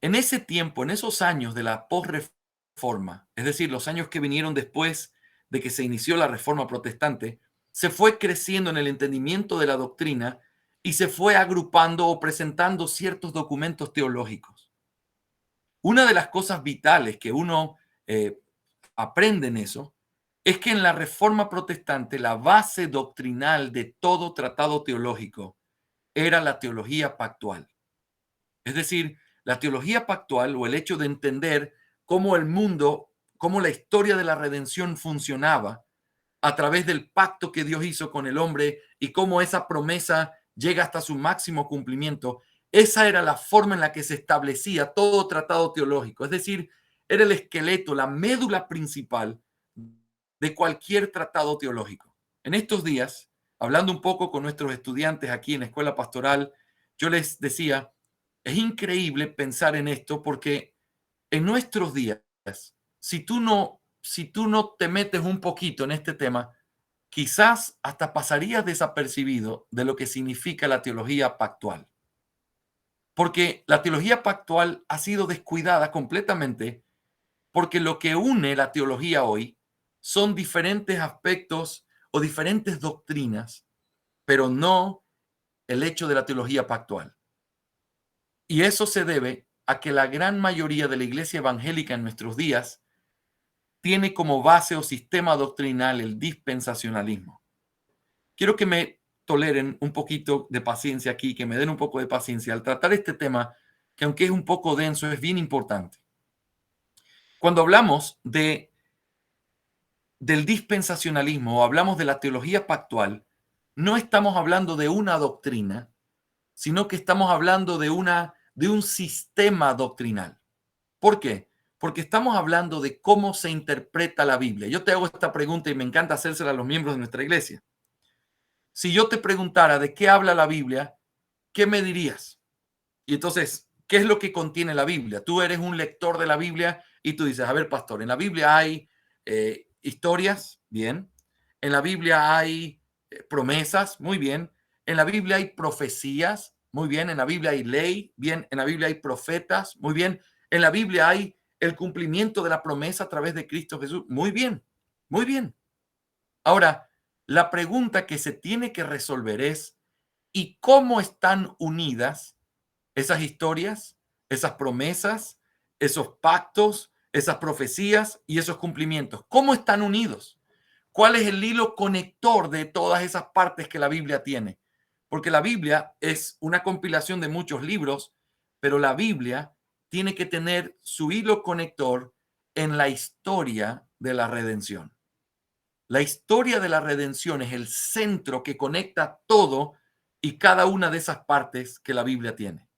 En ese tiempo, en esos años de la posreforma, es decir, los años que vinieron después de que se inició la reforma protestante, se fue creciendo en el entendimiento de la doctrina y se fue agrupando o presentando ciertos documentos teológicos. Una de las cosas vitales que uno aprende en eso es que en la reforma protestante la base doctrinal de todo tratado teológico era la teología pactual. Es decir, la teología pactual o el hecho de entender cómo el mundo, cómo la historia de la redención funcionaba a través del pacto que Dios hizo con el hombre y cómo esa promesa llega hasta su máximo cumplimiento. Esa era la forma en la que se establecía todo tratado teológico. Es decir, era el esqueleto, la médula principal de cualquier tratado teológico. En estos días, hablando un poco con nuestros estudiantes aquí en la Escuela Pastoral, yo les decía, es increíble pensar en esto porque en nuestros días, si tú no te metes un poquito en este tema, quizás hasta pasarías desapercibido de lo que significa la teología pactual. Porque la teología pactual ha sido descuidada completamente porque lo que une la teología hoy son diferentes aspectos o diferentes doctrinas, pero no el hecho de la teología pactual. Y eso se debe a que la gran mayoría de la iglesia evangélica en nuestros días tiene como base o sistema doctrinal el dispensacionalismo. Quiero que me toleren un poquito de paciencia aquí, que me den un poco de paciencia al tratar este tema, que aunque es un poco denso, es bien importante. Cuando hablamos del dispensacionalismo o hablamos de la teología pactual, no estamos hablando de una doctrina, sino que estamos hablando de un sistema doctrinal. ¿Por qué? Porque estamos hablando de cómo se interpreta la Biblia. Yo te hago esta pregunta y me encanta hacérsela a los miembros de nuestra iglesia. Si yo te preguntara de qué habla la Biblia, ¿qué me dirías? Y entonces, ¿qué es lo que contiene la Biblia? Tú eres un lector de la Biblia y tú dices, a ver, pastor, en la Biblia hay historias, bien. En la Biblia hay promesas, muy bien. En la Biblia hay profecías, muy bien. En la Biblia hay ley, bien. En la Biblia hay profetas, muy bien. En la Biblia hay el cumplimiento de la promesa a través de Cristo Jesús, muy bien, muy bien. Ahora, la pregunta que se tiene que resolver es, ¿y cómo están unidas esas historias, esas promesas, esos pactos, esas profecías y esos cumplimientos? ¿Cómo están unidos? ¿Cuál es el hilo conector de todas esas partes que la Biblia tiene? Porque la Biblia es una compilación de muchos libros, pero la Biblia tiene que tener su hilo conector en la historia de la redención. La historia de la redención es el centro que conecta todo y cada una de esas partes que la Biblia tiene.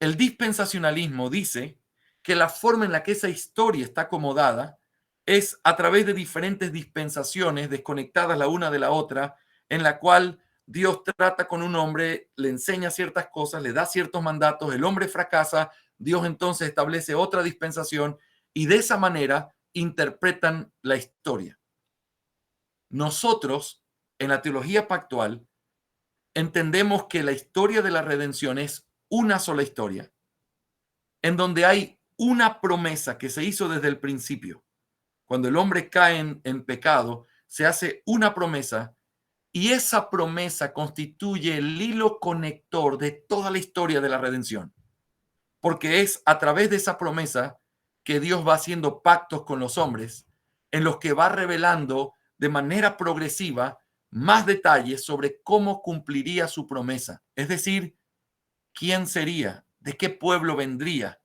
El dispensacionalismo dice que la forma en la que esa historia está acomodada es a través de diferentes dispensaciones desconectadas la una de la otra, en la cual Dios trata con un hombre, le enseña ciertas cosas, le da ciertos mandatos, el hombre fracasa, Dios entonces establece otra dispensación y de esa manera interpretan la historia. Nosotros, en la teología pactual, entendemos que la historia de la redención es una sola historia, en donde hay una promesa que se hizo desde el principio. Cuando el hombre cae en pecado, se hace una promesa y esa promesa constituye el hilo conector de toda la historia de la redención. Porque es a través de esa promesa que Dios va haciendo pactos con los hombres, en los que va revelando de manera progresiva más detalles sobre cómo cumpliría su promesa. Es decir, quién sería, de qué pueblo vendría,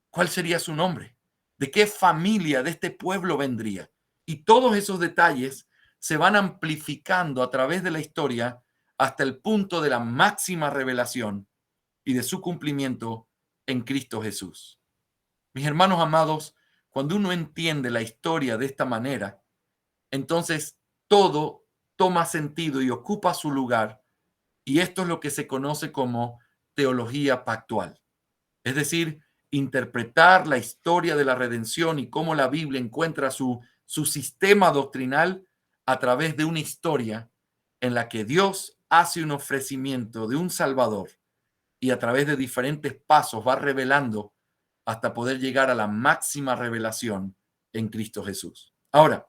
cuál sería su nombre, de qué familia de este pueblo vendría. Y todos esos detalles se van amplificando a través de la historia hasta el punto de la máxima revelación y de su cumplimiento en Cristo Jesús. Mis hermanos amados, cuando uno entiende la historia de esta manera, entonces todo toma sentido y ocupa su lugar, y esto es lo que se conoce como teología pactual. Es decir, interpretar la historia de la redención y cómo la Biblia encuentra su sistema doctrinal a través de una historia en la que Dios hace un ofrecimiento de un Salvador y a través de diferentes pasos va revelando hasta poder llegar a la máxima revelación en Cristo Jesús. Ahora,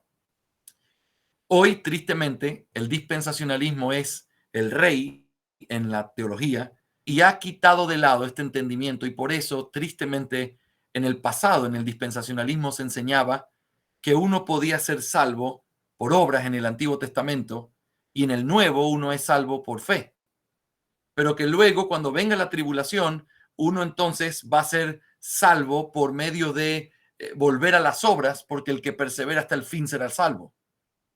hoy, tristemente, el dispensacionalismo es el rey en la teología y ha quitado de lado este entendimiento y por eso, tristemente, en el pasado, en el dispensacionalismo se enseñaba que uno podía ser salvo por obras en el Antiguo Testamento y en el Nuevo uno es salvo por fe. pero que luego cuando venga la tribulación, uno entonces va a ser salvo por medio de volver a las obras, porque el que persevera hasta el fin será salvo.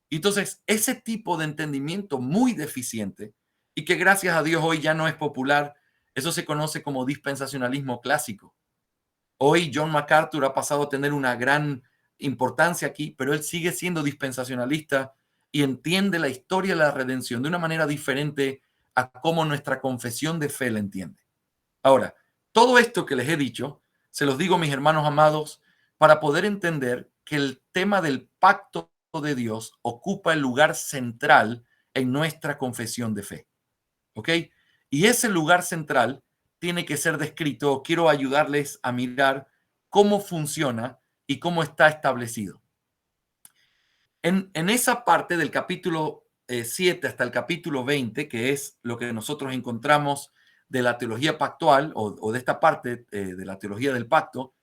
Y entonces, ese tipo de entendimiento muy deficiente y que gracias a Dios hoy ya no es popular, eso se conoce como dispensacionalismo clásico. Hoy John MacArthur ha pasado a tener una gran importancia aquí, pero él sigue siendo dispensacionalista y entiende la historia de la redención de una manera diferente a cómo nuestra confesión de fe la entiende. Ahora, todo esto que les he dicho, se los digo, mis hermanos amados, para poder entender que el tema del pacto de Dios ocupa el lugar central en nuestra confesión de fe. ¿Ok? Y ese lugar central tiene que ser descrito. Quiero ayudarles a mirar cómo funciona y cómo está establecido. En esa parte del capítulo 7 hasta el capítulo 20, que es lo que nosotros encontramos de la teología pactual o de esta parte de la teología del pacto,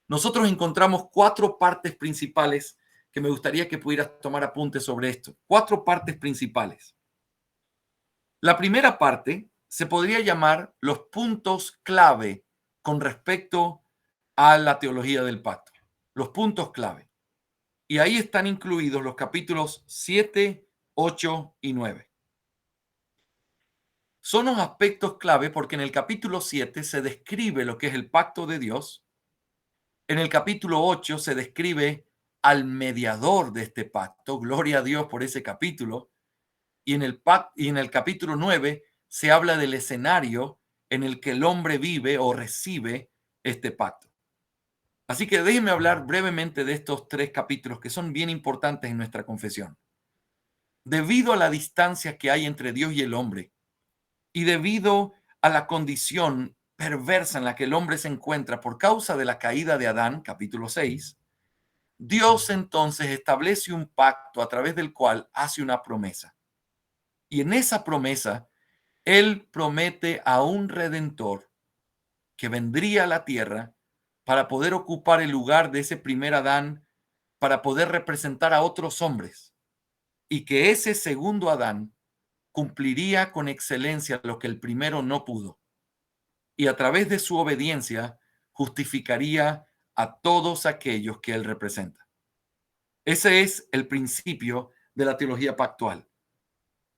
nosotros encontramos 4 partes principales que me gustaría que pudieras tomar apuntes sobre esto. 4 partes principales. La primera parte se podría llamar los puntos clave con respecto a la teología del pacto. Los puntos clave. Y ahí están incluidos los capítulos 7, 8 y 9. Son los aspectos clave porque en el capítulo 7 se describe lo que es el pacto de Dios. En el capítulo 8 se describe al mediador de este pacto. Gloria a Dios por ese capítulo. Y en el capítulo 9 se habla del escenario en el que el hombre vive o recibe este pacto. Así que déjenme hablar brevemente de estos 3 capítulos que son bien importantes en nuestra confesión. Debido a la distancia que hay entre Dios y el hombre y debido a la condición perversa en la que el hombre se encuentra por causa de la caída de Adán, capítulo 6, Dios entonces establece un pacto a través del cual hace una promesa. Y en esa promesa, Él promete a un redentor que vendría a la tierra para poder ocupar el lugar de ese primer Adán, para poder representar a otros hombres, y que ese segundo Adán cumpliría con excelencia lo que el primero no pudo, y a través de su obediencia justificaría a todos aquellos que él representa. Ese es el principio de la teología pactual.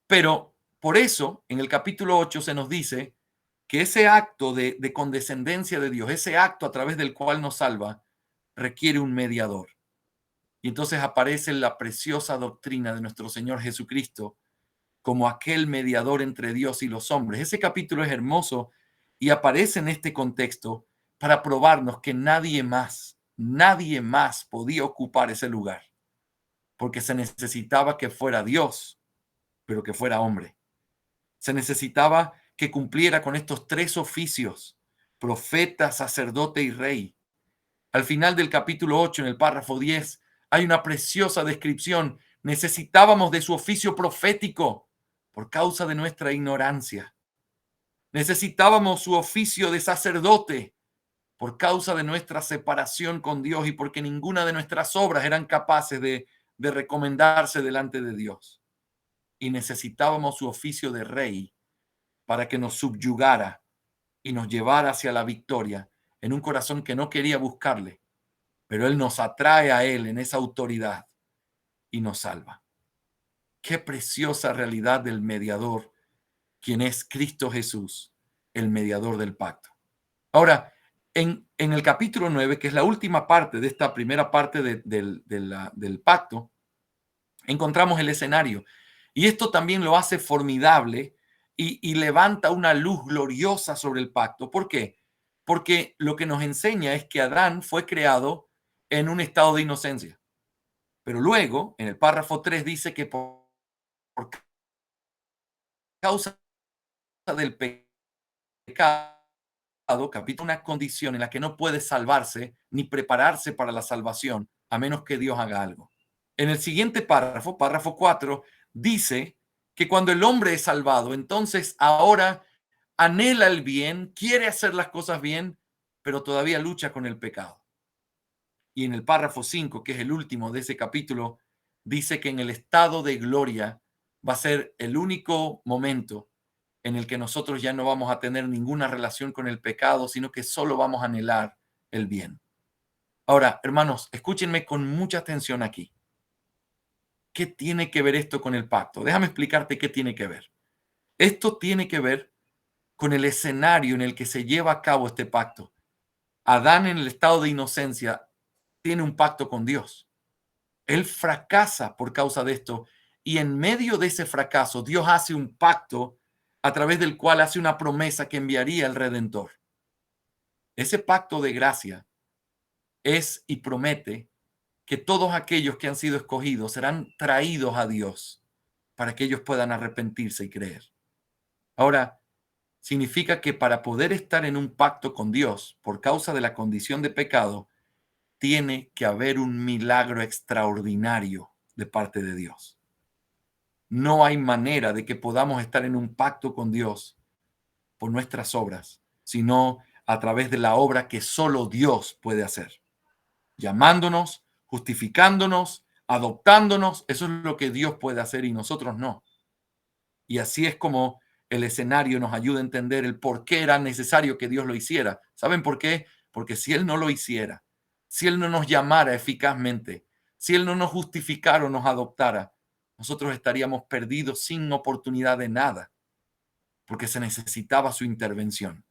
Pero por eso, en el capítulo 8 se nos dice que ese acto de condescendencia de Dios, ese acto a través del cual nos salva, requiere un mediador. Y entonces aparece la preciosa doctrina de nuestro Señor Jesucristo como aquel mediador entre Dios y los hombres. Ese capítulo es hermoso y aparece en este contexto para probarnos que nadie más podía ocupar ese lugar, porque se necesitaba que fuera Dios, pero que fuera hombre. Se necesitaba que cumpliera con estos 3 oficios: profeta, sacerdote y rey. Al final del capítulo 8, en el párrafo 10, hay una preciosa descripción. Necesitábamos de su oficio profético por causa de nuestra ignorancia. Necesitábamos su oficio de sacerdote por causa de nuestra separación con Dios y porque ninguna de nuestras obras eran capaces de recomendarse delante de Dios. Y necesitábamos su oficio de rey para que nos subyugara y nos llevara hacia la victoria en un corazón que no quería buscarle, pero Él nos atrae a Él en esa autoridad y nos salva. Qué preciosa realidad del mediador, quien es Cristo Jesús, el mediador del pacto. Ahora, en el capítulo 9, que es la última parte de esta primera parte del pacto, encontramos el escenario. Y esto también lo hace formidable y levanta una luz gloriosa sobre el pacto. ¿Por qué? Porque lo que nos enseña es que Adán fue creado en un estado de inocencia. Pero luego, en el párrafo 3, dice que por causa del pecado, capítulo, una condición en la que no puede salvarse ni prepararse para la salvación a menos que Dios haga algo. En el siguiente párrafo, párrafo 4, dice que cuando el hombre es salvado, entonces ahora anhela el bien, quiere hacer las cosas bien, pero todavía lucha con el pecado. Y en el párrafo 5, que es el último de ese capítulo, dice que en el estado de gloria va a ser el único momento en el que nosotros ya no vamos a tener ninguna relación con el pecado, sino que solo vamos a anhelar el bien. Ahora, hermanos, escúchenme con mucha atención aquí. ¿Qué tiene que ver esto con el pacto? Déjame explicarte qué tiene que ver. Esto tiene que ver con el escenario en el que se lleva a cabo este pacto. Adán, en el estado de inocencia, tiene un pacto con Dios. Él fracasa por causa de esto, y en medio de ese fracaso Dios hace un pacto a través del cual hace una promesa que enviaría el Redentor. Ese pacto de gracia es y promete que todos aquellos que han sido escogidos serán traídos a Dios para que ellos puedan arrepentirse y creer. Ahora, significa que para poder estar en un pacto con Dios por causa de la condición de pecado, tiene que haber un milagro extraordinario de parte de Dios. No hay manera de que podamos estar en un pacto con Dios por nuestras obras, sino a través de la obra que solo Dios puede hacer. Llamándonos, justificándonos, adoptándonos, eso es lo que Dios puede hacer y nosotros no. Y así es como el escenario nos ayuda a entender el por qué era necesario que Dios lo hiciera. ¿Saben por qué? Porque si Él no lo hiciera, si Él no nos llamara eficazmente, si Él no nos justificara o nos adoptara, nosotros estaríamos perdidos sin oportunidad de nada, porque se necesitaba su intervención.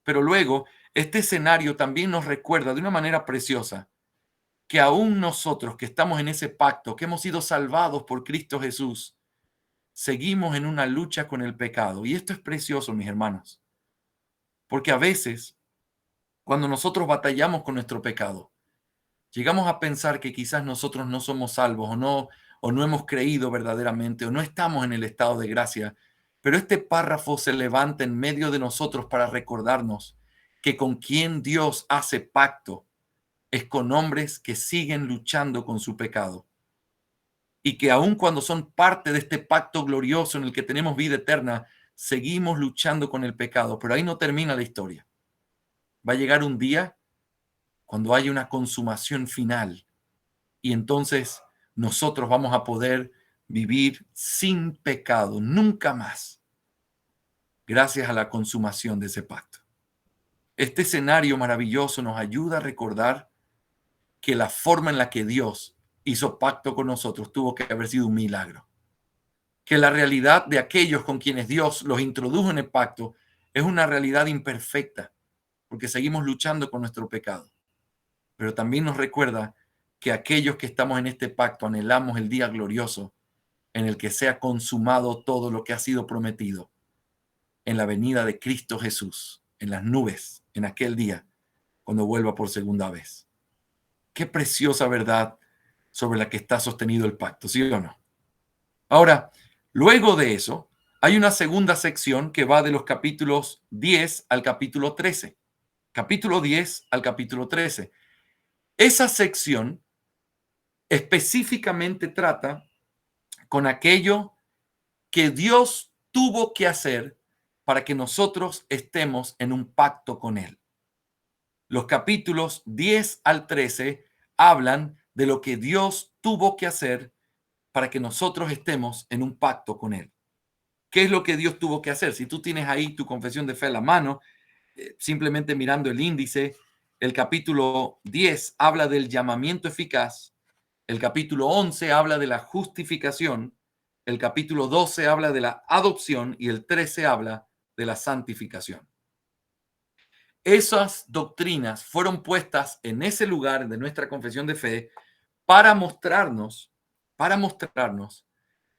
Pero luego, este escenario también nos recuerda de una manera preciosa que aún nosotros que estamos en ese pacto, que hemos sido salvados por Cristo Jesús, seguimos en una lucha con el pecado. Y esto es precioso, mis hermanos, porque a veces, cuando nosotros batallamos con nuestro pecado, llegamos a pensar que quizás nosotros no somos salvos o no hemos creído verdaderamente o no estamos en el estado de gracia. Pero este párrafo se levanta en medio de nosotros para recordarnos que con quien Dios hace pacto es con hombres que siguen luchando con su pecado. Y que aun cuando son parte de este pacto glorioso en el que tenemos vida eterna, seguimos luchando con el pecado. Pero ahí no termina la historia. Va a llegar un día cuando haya una consumación final y entonces nosotros vamos a poder vivir sin pecado, nunca más, gracias a la consumación de ese pacto. Este escenario maravilloso nos ayuda a recordar que la forma en la que Dios hizo pacto con nosotros tuvo que haber sido un milagro. Que la realidad de aquellos con quienes Dios los introdujo en el pacto es una realidad imperfecta, porque seguimos luchando con nuestro pecado. Pero también nos recuerda que aquellos que estamos en este pacto anhelamos el día glorioso en el que sea consumado todo lo que ha sido prometido en la venida de Cristo Jesús, en las nubes, en aquel día, cuando vuelva por segunda vez. Qué preciosa verdad sobre la que está sostenido el pacto, ¿sí o no? Ahora, luego de eso, hay una segunda sección que va de los capítulos 10 al capítulo 13. Capítulo 10 al capítulo 13. Esa sección específicamente trata con aquello que Dios tuvo que hacer para que nosotros estemos en un pacto con Él. Los capítulos 10 al 13 hablan de lo que Dios tuvo que hacer para que nosotros estemos en un pacto con Él. ¿Qué es lo que Dios tuvo que hacer? Si tú tienes ahí tu confesión de fe en la mano, simplemente mirando el índice, el capítulo 10 habla del llamamiento eficaz, el capítulo 11 habla de la justificación, el capítulo 12 habla de la adopción y el 13 habla de la santificación. Esas doctrinas fueron puestas en ese lugar de nuestra confesión de fe para mostrarnos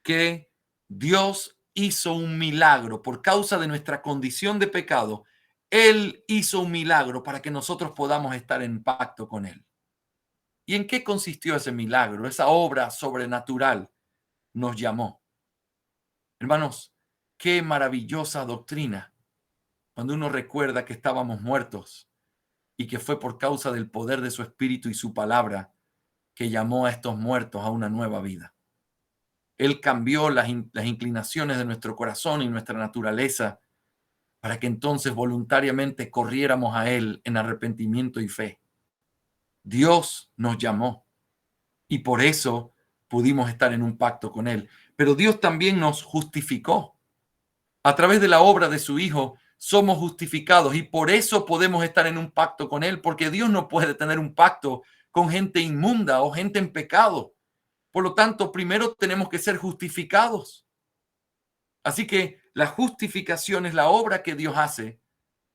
que Dios hizo un milagro por causa de nuestra condición de pecado. Él hizo un milagro para que nosotros podamos estar en pacto con Él. ¿Y en qué consistió ese milagro? Esa obra sobrenatural nos llamó. Hermanos, qué maravillosa doctrina cuando uno recuerda que estábamos muertos y que fue por causa del poder de su Espíritu y su palabra que llamó a estos muertos a una nueva vida. Él cambió las inclinaciones de nuestro corazón y nuestra naturaleza para que entonces voluntariamente corriéramos a Él en arrepentimiento y fe. Dios nos llamó y por eso pudimos estar en un pacto con Él. Pero Dios también nos justificó. A través de la obra de su Hijo somos justificados y por eso podemos estar en un pacto con Él, porque Dios no puede tener un pacto con gente inmunda o gente en pecado. Por lo tanto, primero tenemos que ser justificados. Así que la justificación es la obra que Dios hace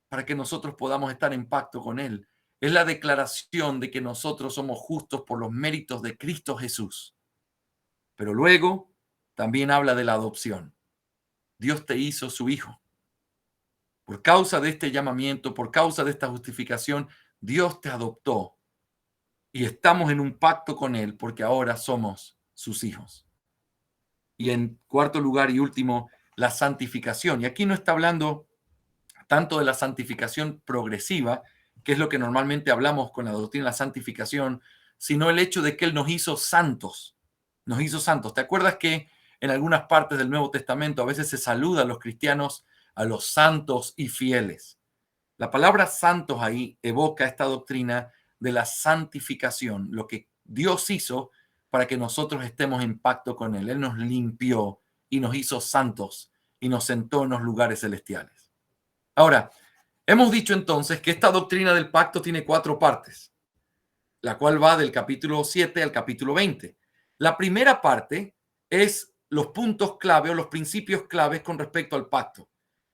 para que nosotros podamos estar en pacto con Él. Es la declaración de que nosotros somos justos por los méritos de Cristo Jesús. Pero luego también habla de la adopción. Dios te hizo su hijo. Por causa de este llamamiento, por causa de esta justificación, Dios te adoptó y estamos en un pacto con Él porque ahora somos sus hijos. Y en cuarto lugar y último, la santificación. Y aquí no está hablando tanto de la santificación progresiva, que es lo que normalmente hablamos con la doctrina de la santificación, sino el hecho de que Él nos hizo santos. Nos hizo santos. ¿Te acuerdas que en algunas partes del Nuevo Testamento a veces se saluda a los cristianos a los santos y fieles? La palabra santos ahí evoca esta doctrina de la santificación, lo que Dios hizo para que nosotros estemos en pacto con Él. Él nos limpió y nos hizo santos y nos sentó en los lugares celestiales. Ahora, hemos dicho entonces que esta doctrina del pacto tiene 4 partes, la cual va del capítulo 7 al capítulo 20. La primera parte es los puntos clave o los principios claves con respecto al pacto.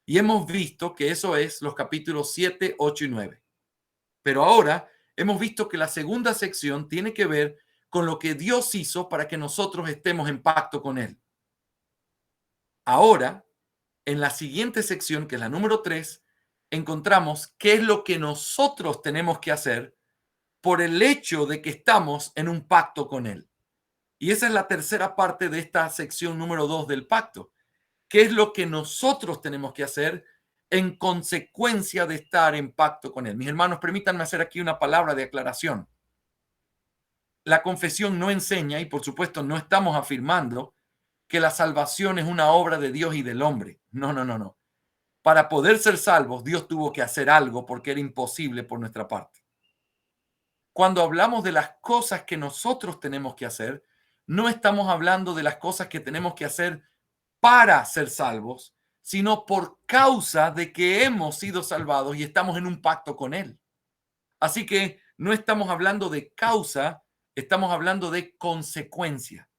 Y hemos visto que eso es los capítulos 7, 8 y 9. Pero ahora hemos visto que la segunda sección tiene que ver con lo que Dios hizo para que nosotros estemos en pacto con Él. Ahora, en la siguiente sección, que es la número 3, encontramos qué es lo que nosotros tenemos que hacer por el hecho de que estamos en un pacto con Él. Y esa es la tercera parte de esta sección número 2 del pacto. ¿Qué es lo que nosotros tenemos que hacer en consecuencia de estar en pacto con Él? Mis hermanos, permítanme hacer aquí una palabra de aclaración. La confesión no enseña, y por supuesto no estamos afirmando, que la salvación es una obra de Dios y del hombre. No, no, no, no. Para poder ser salvos, Dios tuvo que hacer algo porque era imposible por nuestra parte. Cuando hablamos de las cosas que nosotros tenemos que hacer, no estamos hablando de las cosas que tenemos que hacer para ser salvos, sino por causa de que hemos sido salvados y estamos en un pacto con Él. Así que no estamos hablando de causa, estamos hablando de consecuencia.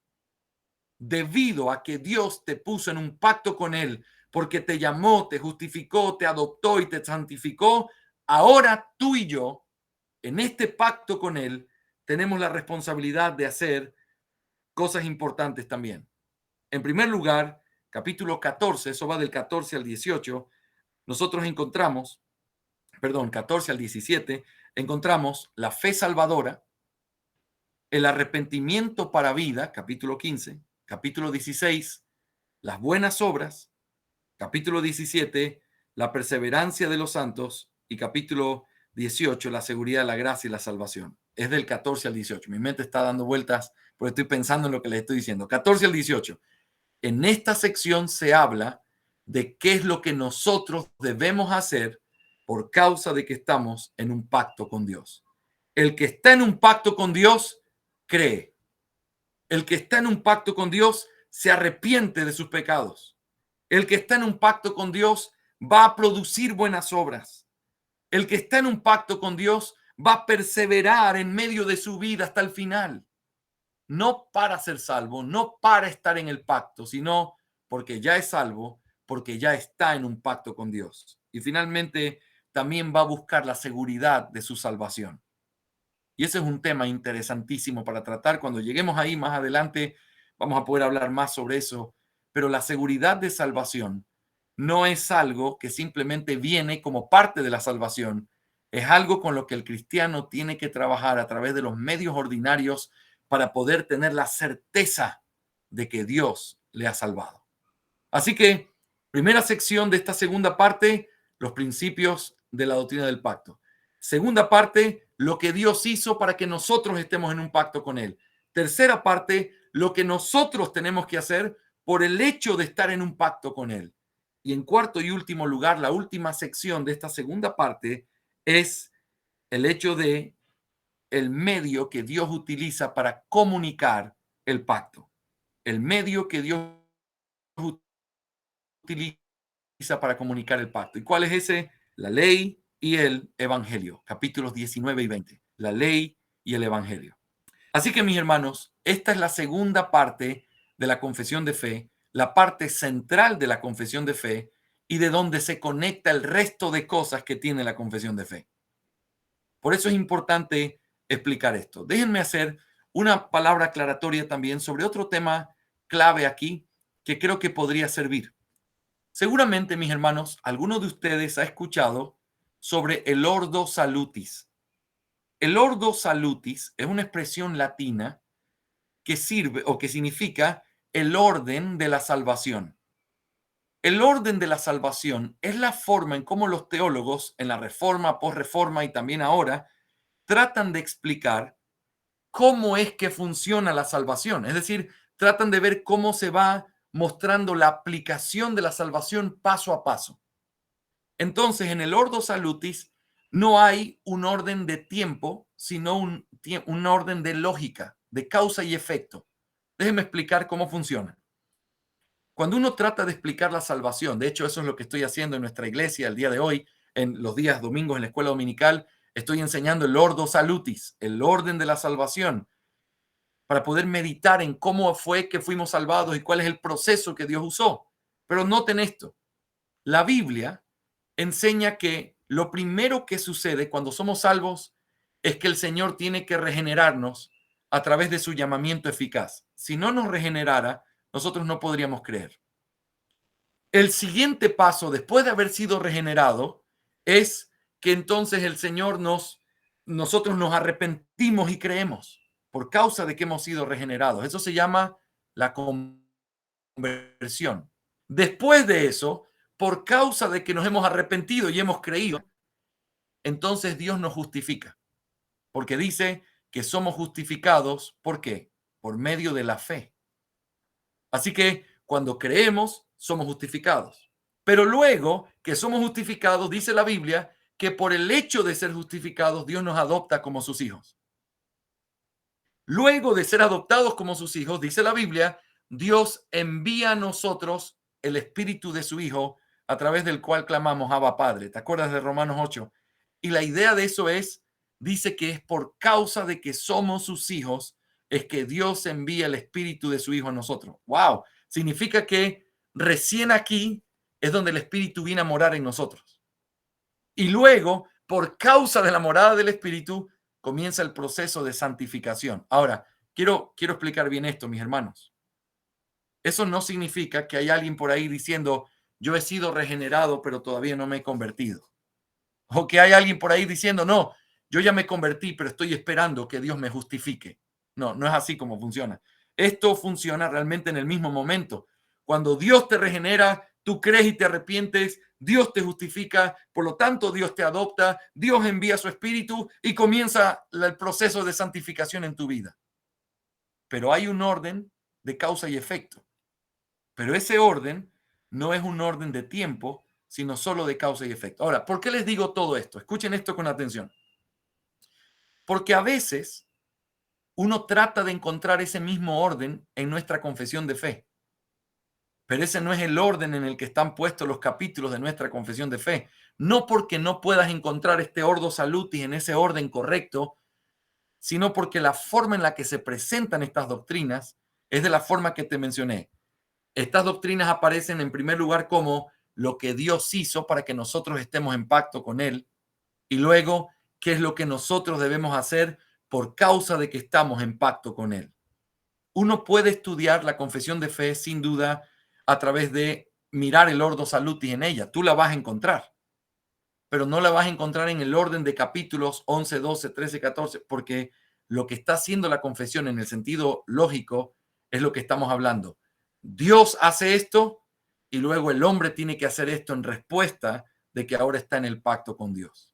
Debido a que Dios te puso en un pacto con Él, porque te llamó, te justificó, te adoptó y te santificó, ahora tú y yo, en este pacto con Él, tenemos la responsabilidad de hacer cosas importantes también. En primer lugar, capítulo 14, eso va del 14 al 18, nosotros encontramos, 14 al 17, encontramos la fe salvadora, el arrepentimiento para vida, capítulo 15, capítulo 16, las buenas obras, capítulo 17, la perseverancia de los santos y capítulo 18, la seguridad, la gracia y la salvación. Es del 14 al 18. Mi mente está dando vueltas porque estoy pensando en lo que les estoy diciendo. 14 al 18. En esta sección se habla de qué es lo que nosotros debemos hacer por causa de que estamos en un pacto con Dios. El que está en un pacto con Dios cree. El que está en un pacto con Dios se arrepiente de sus pecados. El que está en un pacto con Dios va a producir buenas obras. El que está en un pacto con Dios va a perseverar en medio de su vida hasta el final. No para ser salvo, no para estar en el pacto, sino porque ya es salvo, porque ya está en un pacto con Dios. Y finalmente también va a buscar la seguridad de su salvación. Y ese es un tema interesantísimo para tratar. Cuando lleguemos ahí más adelante, vamos a poder hablar más sobre eso. Pero la seguridad de salvación no es algo que simplemente viene como parte de la salvación. Es algo con lo que el cristiano tiene que trabajar a través de los medios ordinarios para poder tener la certeza de que Dios le ha salvado. Así que, primera sección de esta segunda parte, los principios de la doctrina del pacto. Segunda parte, lo que Dios hizo para que nosotros estemos en un pacto con Él. Tercera parte, lo que nosotros tenemos que hacer por el hecho de estar en un pacto con Él. Y en cuarto y último lugar, la última sección de esta segunda parte es el hecho de el medio que Dios utiliza para comunicar el pacto. El medio que Dios utiliza para comunicar el pacto. ¿Y cuál es ese? La ley y el evangelio. Capítulos 19 y 20. La ley y el evangelio. Así que, mis hermanos, esta es la segunda parte de la confesión de fe, la parte central de la confesión de fe y de donde se conecta el resto de cosas que tiene la confesión de fe. Por eso es importante explicar esto. Déjenme hacer una palabra aclaratoria también sobre otro tema clave aquí que creo que podría servir. Seguramente, mis hermanos, alguno de ustedes ha escuchado sobre el ordo salutis. El ordo salutis es una expresión latina que sirve o que significa el orden de la salvación. El orden de la salvación es la forma en cómo los teólogos en la Reforma, Posreforma y también ahora tratan de explicar cómo es que funciona la salvación. Es decir, tratan de ver cómo se va mostrando la aplicación de la salvación paso a paso. Entonces, en el Ordo Salutis no hay un orden de tiempo, sino un orden de lógica, de causa y efecto. Déjenme explicar cómo funciona. Cuando uno trata de explicar la salvación, de hecho eso es lo que estoy haciendo en nuestra iglesia el día de hoy, en los días domingos en la escuela dominical, estoy enseñando el Ordo Salutis, el orden de la salvación, para poder meditar en cómo fue que fuimos salvados y cuál es el proceso que Dios usó. Pero noten esto, la Biblia enseña que lo primero que sucede cuando somos salvos es que el Señor tiene que regenerarnos a través de su llamamiento eficaz. Si no nos regenerara, nosotros no podríamos creer. El siguiente paso, después de haber sido regenerado, es que entonces el Señor nosotros nos arrepentimos y creemos por causa de que hemos sido regenerados. Eso se llama la conversión. Después de eso, por causa de que nos hemos arrepentido y hemos creído, entonces Dios nos justifica. Porque dice que somos justificados, ¿por qué? Por medio de la fe. Así que cuando creemos, somos justificados. Pero luego que somos justificados, dice la Biblia, que por el hecho de ser justificados, Dios nos adopta como sus hijos. Luego de ser adoptados como sus hijos, dice la Biblia, Dios envía a nosotros el Espíritu de su Hijo, a través del cual clamamos Abba Padre. ¿Te acuerdas de Romanos 8? Y la idea de eso dice que es por causa de que somos sus hijos, es que Dios envía el Espíritu de su Hijo a nosotros. ¡Wow! Significa que recién aquí es donde el Espíritu viene a morar en nosotros. Y luego, por causa de la morada del Espíritu, comienza el proceso de santificación. Ahora, quiero explicar bien esto, mis hermanos. Eso no significa que hay alguien por ahí diciendo, yo he sido regenerado, pero todavía no me he convertido. O que hay alguien por ahí diciendo, no, yo ya me convertí, pero estoy esperando que Dios me justifique. No, no es así como funciona. Esto funciona realmente en el mismo momento. Cuando Dios te regenera, tú crees y te arrepientes, Dios te justifica, por lo tanto Dios te adopta, Dios envía su Espíritu y comienza el proceso de santificación en tu vida. Pero hay un orden de causa y efecto. Pero ese orden no es un orden de tiempo, sino solo de causa y efecto. Ahora, ¿por qué les digo todo esto? Escuchen esto con atención. Porque a veces uno trata de encontrar ese mismo orden en nuestra confesión de fe. Pero ese no es el orden en el que están puestos los capítulos de nuestra confesión de fe. No porque no puedas encontrar este ordo salutis en ese orden correcto, sino porque la forma en la que se presentan estas doctrinas es de la forma que te mencioné. Estas doctrinas aparecen en primer lugar como lo que Dios hizo para que nosotros estemos en pacto con Él, y luego qué es lo que nosotros debemos hacer por causa de que estamos en pacto con Él. Uno puede estudiar la confesión de fe sin duda a través de mirar el ordo salutis en ella. Tú la vas a encontrar, pero no la vas a encontrar en el orden de capítulos 11, 12, 13, 14, porque lo que está haciendo la confesión en el sentido lógico es lo que estamos hablando. Dios hace esto y luego el hombre tiene que hacer esto en respuesta de que ahora está en el pacto con Dios.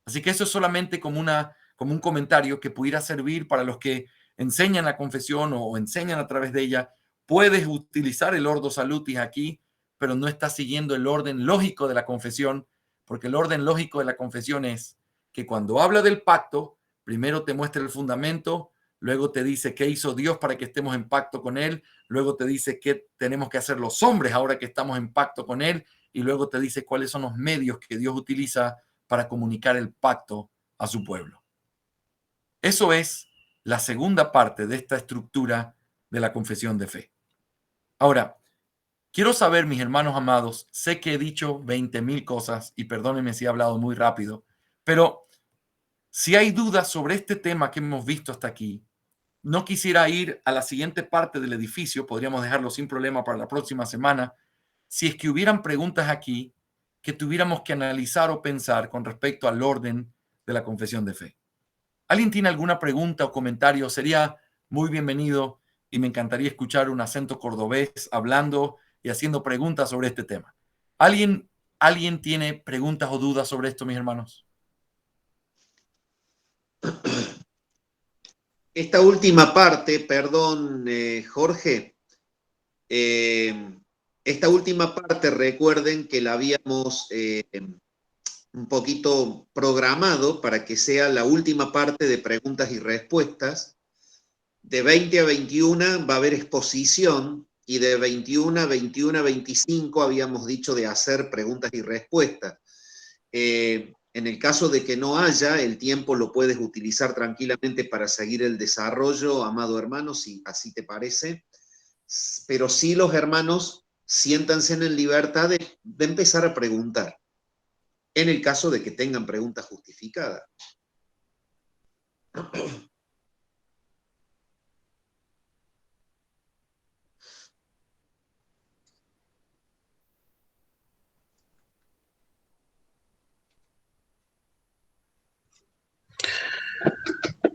Así que eso es solamente como un comentario que pudiera servir para los que enseñan la confesión o enseñan a través de ella. Puedes utilizar el ordo salutis aquí, pero no estás siguiendo el orden lógico de la confesión, porque el orden lógico de la confesión es que cuando habla del pacto, primero te muestra el fundamento, luego te dice qué hizo Dios para que estemos en pacto con Él, luego te dice qué tenemos que hacer los hombres ahora que estamos en pacto con Él, y luego te dice cuáles son los medios que Dios utiliza para comunicar el pacto a su pueblo. Eso es la segunda parte de esta estructura de la confesión de fe. Ahora, quiero saber, mis hermanos amados, sé que he dicho 20,000 cosas y perdónenme si he hablado muy rápido, pero si hay dudas sobre este tema que hemos visto hasta aquí, no quisiera ir a la siguiente parte del edificio, podríamos dejarlo sin problema para la próxima semana, si es que hubieran preguntas aquí que tuviéramos que analizar o pensar con respecto al orden de la confesión de fe. ¿Alguien tiene alguna pregunta o comentario? Sería muy bienvenido y me encantaría escuchar un acento cordobés hablando y haciendo preguntas sobre este tema. ¿Alguien tiene preguntas o dudas sobre esto, mis hermanos? Esta última parte, perdón, Jorge, esta última parte, recuerden que la habíamos un poquito programado para que sea la última parte de preguntas y respuestas. De 20 a 21 va a haber exposición y de 21 a 21 a 25 habíamos dicho de hacer preguntas y respuestas. En el caso de que no haya, el tiempo lo puedes utilizar tranquilamente para seguir el desarrollo, amado hermano, si así te parece. Pero sí, los hermanos, siéntanse en libertad de empezar a preguntar, en el caso de que tengan preguntas justificadas.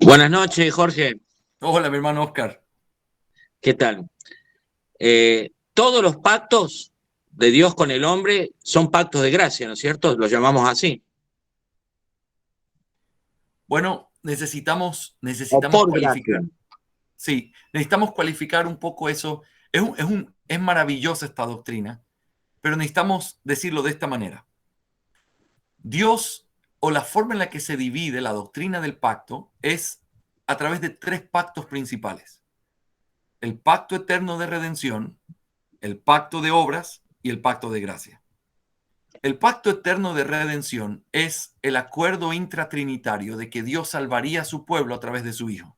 Buenas noches, Jorge. Hola, mi hermano Oscar. ¿Qué tal? Todos los pactos de Dios con el hombre son pactos de gracia, ¿no es cierto? Los llamamos así. Bueno, necesitamos O por cualificar. gracia. Sí, necesitamos cualificar un poco eso. Es maravillosa esta doctrina, pero necesitamos decirlo de esta manera. Dios, o la forma en la que se divide la doctrina del pacto, es a través de 3 pactos principales: el pacto eterno de redención, el pacto de obras y el pacto de gracia. El pacto eterno de redención es el acuerdo intratrinitario de que Dios salvaría a su pueblo a través de su Hijo.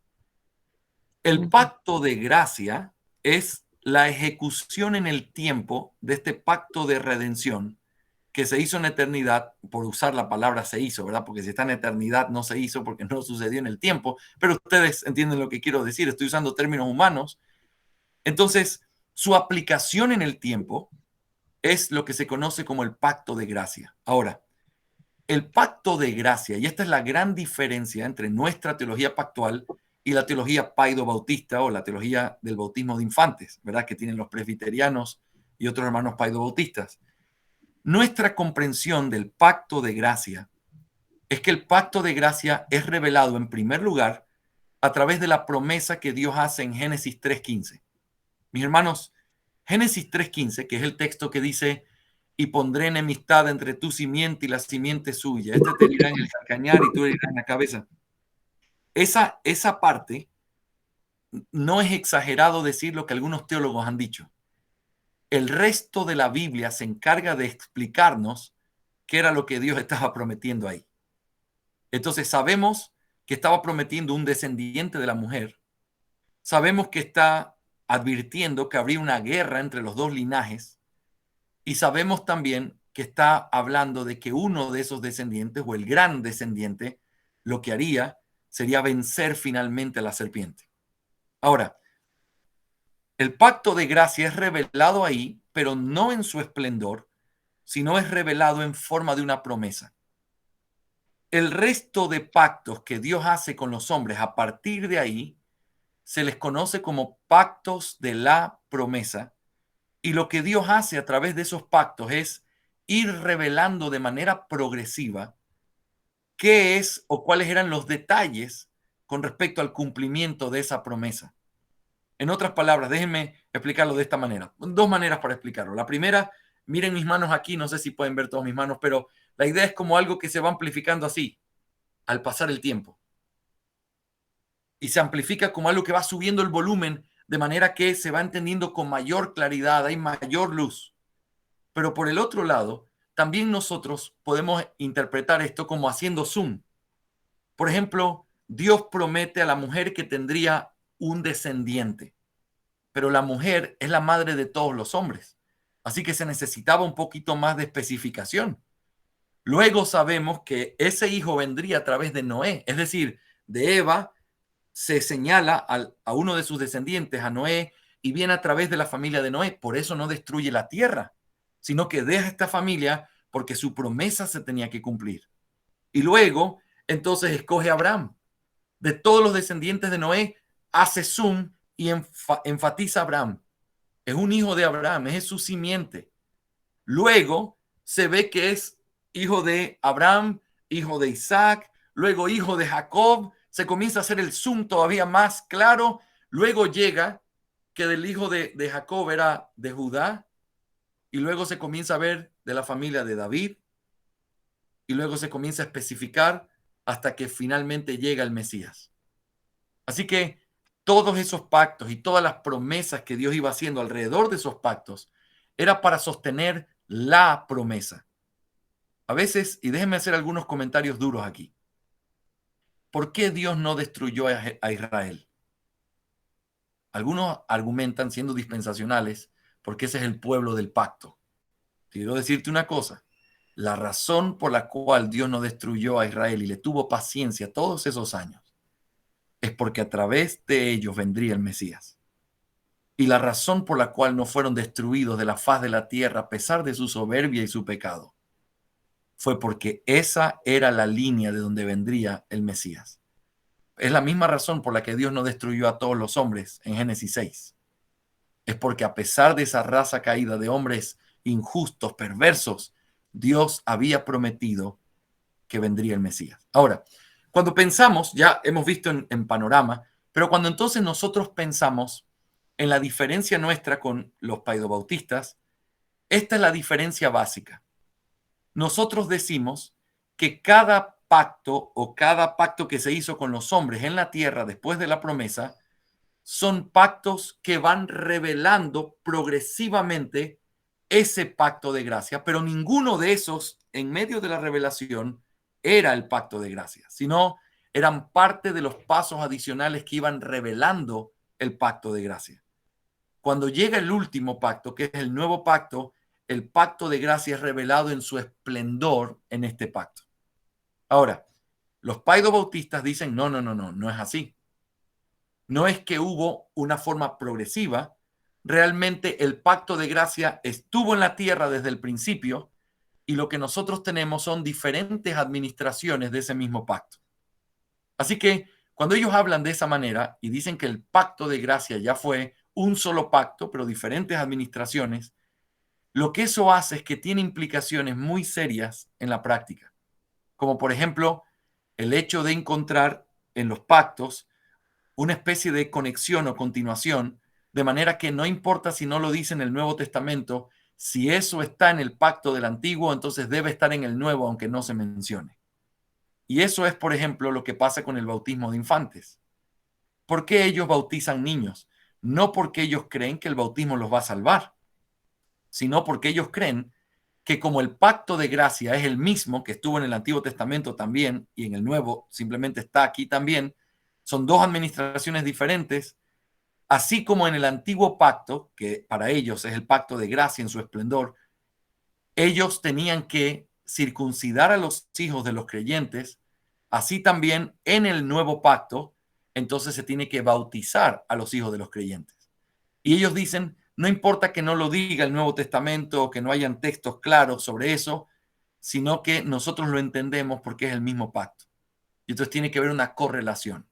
El pacto de gracia es la ejecución en el tiempo de este pacto de redención que se hizo en eternidad, por usar la palabra se hizo, ¿verdad? Porque si está en eternidad no se hizo porque no sucedió en el tiempo, pero ustedes entienden lo que quiero decir, estoy usando términos humanos. Entonces, su aplicación en el tiempo es lo que se conoce como el pacto de gracia. Ahora, el pacto de gracia, y esta es la gran diferencia entre nuestra teología pactual y la teología paido-bautista o la teología del bautismo de infantes, ¿verdad? Que tienen los presbiterianos y otros hermanos paido-bautistas. Nuestra comprensión del pacto de gracia es que el pacto de gracia es revelado en primer lugar a través de la promesa que Dios hace en Génesis 3:15. Mis hermanos, Génesis 3:15, que es el texto que dice: y pondré enemistad entre tu simiente y la simiente suya. Este te herirá en el calcañar y tú herirás en la cabeza. Esa parte no es exagerado decir lo que algunos teólogos han dicho. El resto de la Biblia se encarga de explicarnos qué era lo que Dios estaba prometiendo ahí. Entonces sabemos que estaba prometiendo un descendiente de la mujer. Sabemos que está advirtiendo que habría una guerra entre los dos linajes. Y sabemos también que está hablando de que uno de esos descendientes, o el gran descendiente, lo que haría sería vencer finalmente a la serpiente. Ahora, el pacto de gracia es revelado ahí, pero no en su esplendor, sino es revelado en forma de una promesa. El resto de pactos que Dios hace con los hombres a partir de ahí se les conoce como pactos de la promesa. Y lo que Dios hace a través de esos pactos es ir revelando de manera progresiva qué es o cuáles eran los detalles con respecto al cumplimiento de esa promesa. En otras palabras, déjenme explicarlo de esta manera. 2 maneras para explicarlo. La primera, miren mis manos aquí, no sé si pueden ver todas mis manos, pero la idea es como algo que se va amplificando así al pasar el tiempo. Y se amplifica como algo que va subiendo el volumen de manera que se va entendiendo con mayor claridad, hay mayor luz. Pero por el otro lado, también nosotros podemos interpretar esto como haciendo zoom. Por ejemplo, Dios promete a la mujer que tendría un descendiente, pero la mujer es la madre de todos los hombres. Así que se necesitaba un poquito más de especificación. Luego sabemos que ese hijo vendría a través de Noé, es decir, de Eva se señala a uno de sus descendientes, a Noé, y viene a través de la familia de Noé. Por eso no destruye la tierra, sino que deja esta familia porque su promesa se tenía que cumplir. Y luego, entonces, escoge a Abraham. De todos los descendientes de Noé, hace zoom y enfatiza a Abraham. Es un hijo de Abraham, es su simiente. Luego se ve que es hijo de Abraham, hijo de Isaac, luego hijo de Jacob. Se comienza a hacer el zoom todavía más claro. Luego llega que del hijo de Jacob era de Judá. Y luego se comienza a ver de la familia de David. Y luego se comienza a especificar hasta que finalmente llega el Mesías. Así que todos esos pactos y todas las promesas que Dios iba haciendo alrededor de esos pactos era para sostener la promesa. A veces, y déjenme hacer algunos comentarios duros aquí. ¿Por qué Dios no destruyó a Israel? Algunos argumentan, siendo dispensacionales, porque ese es el pueblo del pacto. Quiero decirte una cosa. La razón por la cual Dios no destruyó a Israel y le tuvo paciencia todos esos años es porque a través de ellos vendría el Mesías. Y la razón por la cual no fueron destruidos de la faz de la tierra a pesar de su soberbia y su pecado fue porque esa era la línea de donde vendría el Mesías. Es la misma razón por la que Dios no destruyó a todos los hombres en Génesis 6. Es porque a pesar de esa raza caída de hombres injustos, perversos, Dios había prometido que vendría el Mesías. Ahora, cuando pensamos, ya hemos visto en panorama, pero cuando entonces nosotros pensamos en la diferencia nuestra con los paidobautistas, esta es la diferencia básica. Nosotros decimos que cada pacto o cada pacto que se hizo con los hombres en la tierra después de la promesa son pactos que van revelando progresivamente ese pacto de gracia, pero ninguno de esos en medio de la revelación era el pacto de gracia, sino eran parte de los pasos adicionales que iban revelando el pacto de gracia. Cuando llega el último pacto, que es el nuevo pacto, el pacto de gracia es revelado en su esplendor en este pacto. Ahora, los paidobautistas dicen, no es así. No es que hubo una forma progresiva, realmente el pacto de gracia estuvo en la tierra desde el principio y lo que nosotros tenemos son diferentes administraciones de ese mismo pacto. Así que cuando ellos hablan de esa manera y dicen que el pacto de gracia ya fue un solo pacto, pero diferentes administraciones, lo que eso hace es que tiene implicaciones muy serias en la práctica, como por ejemplo el hecho de encontrar en los pactos una especie de conexión o continuación, de manera que no importa si no lo dice en el Nuevo Testamento, si eso está en el pacto del Antiguo, entonces debe estar en el Nuevo, aunque no se mencione. Y eso es, por ejemplo, lo que pasa con el bautismo de infantes. ¿Por qué ellos bautizan niños? No porque ellos creen que el bautismo los va a salvar, sino porque ellos creen que como el pacto de gracia es el mismo que estuvo en el Antiguo Testamento también y en el Nuevo simplemente está aquí también, son dos administraciones diferentes, así como en el antiguo pacto, que para ellos es el pacto de gracia en su esplendor, ellos tenían que circuncidar a los hijos de los creyentes, así también en el nuevo pacto, entonces se tiene que bautizar a los hijos de los creyentes. Y ellos dicen, no importa que no lo diga el Nuevo Testamento o que no hayan textos claros sobre eso, sino que nosotros lo entendemos porque es el mismo pacto. Y entonces tiene que haber una correlación.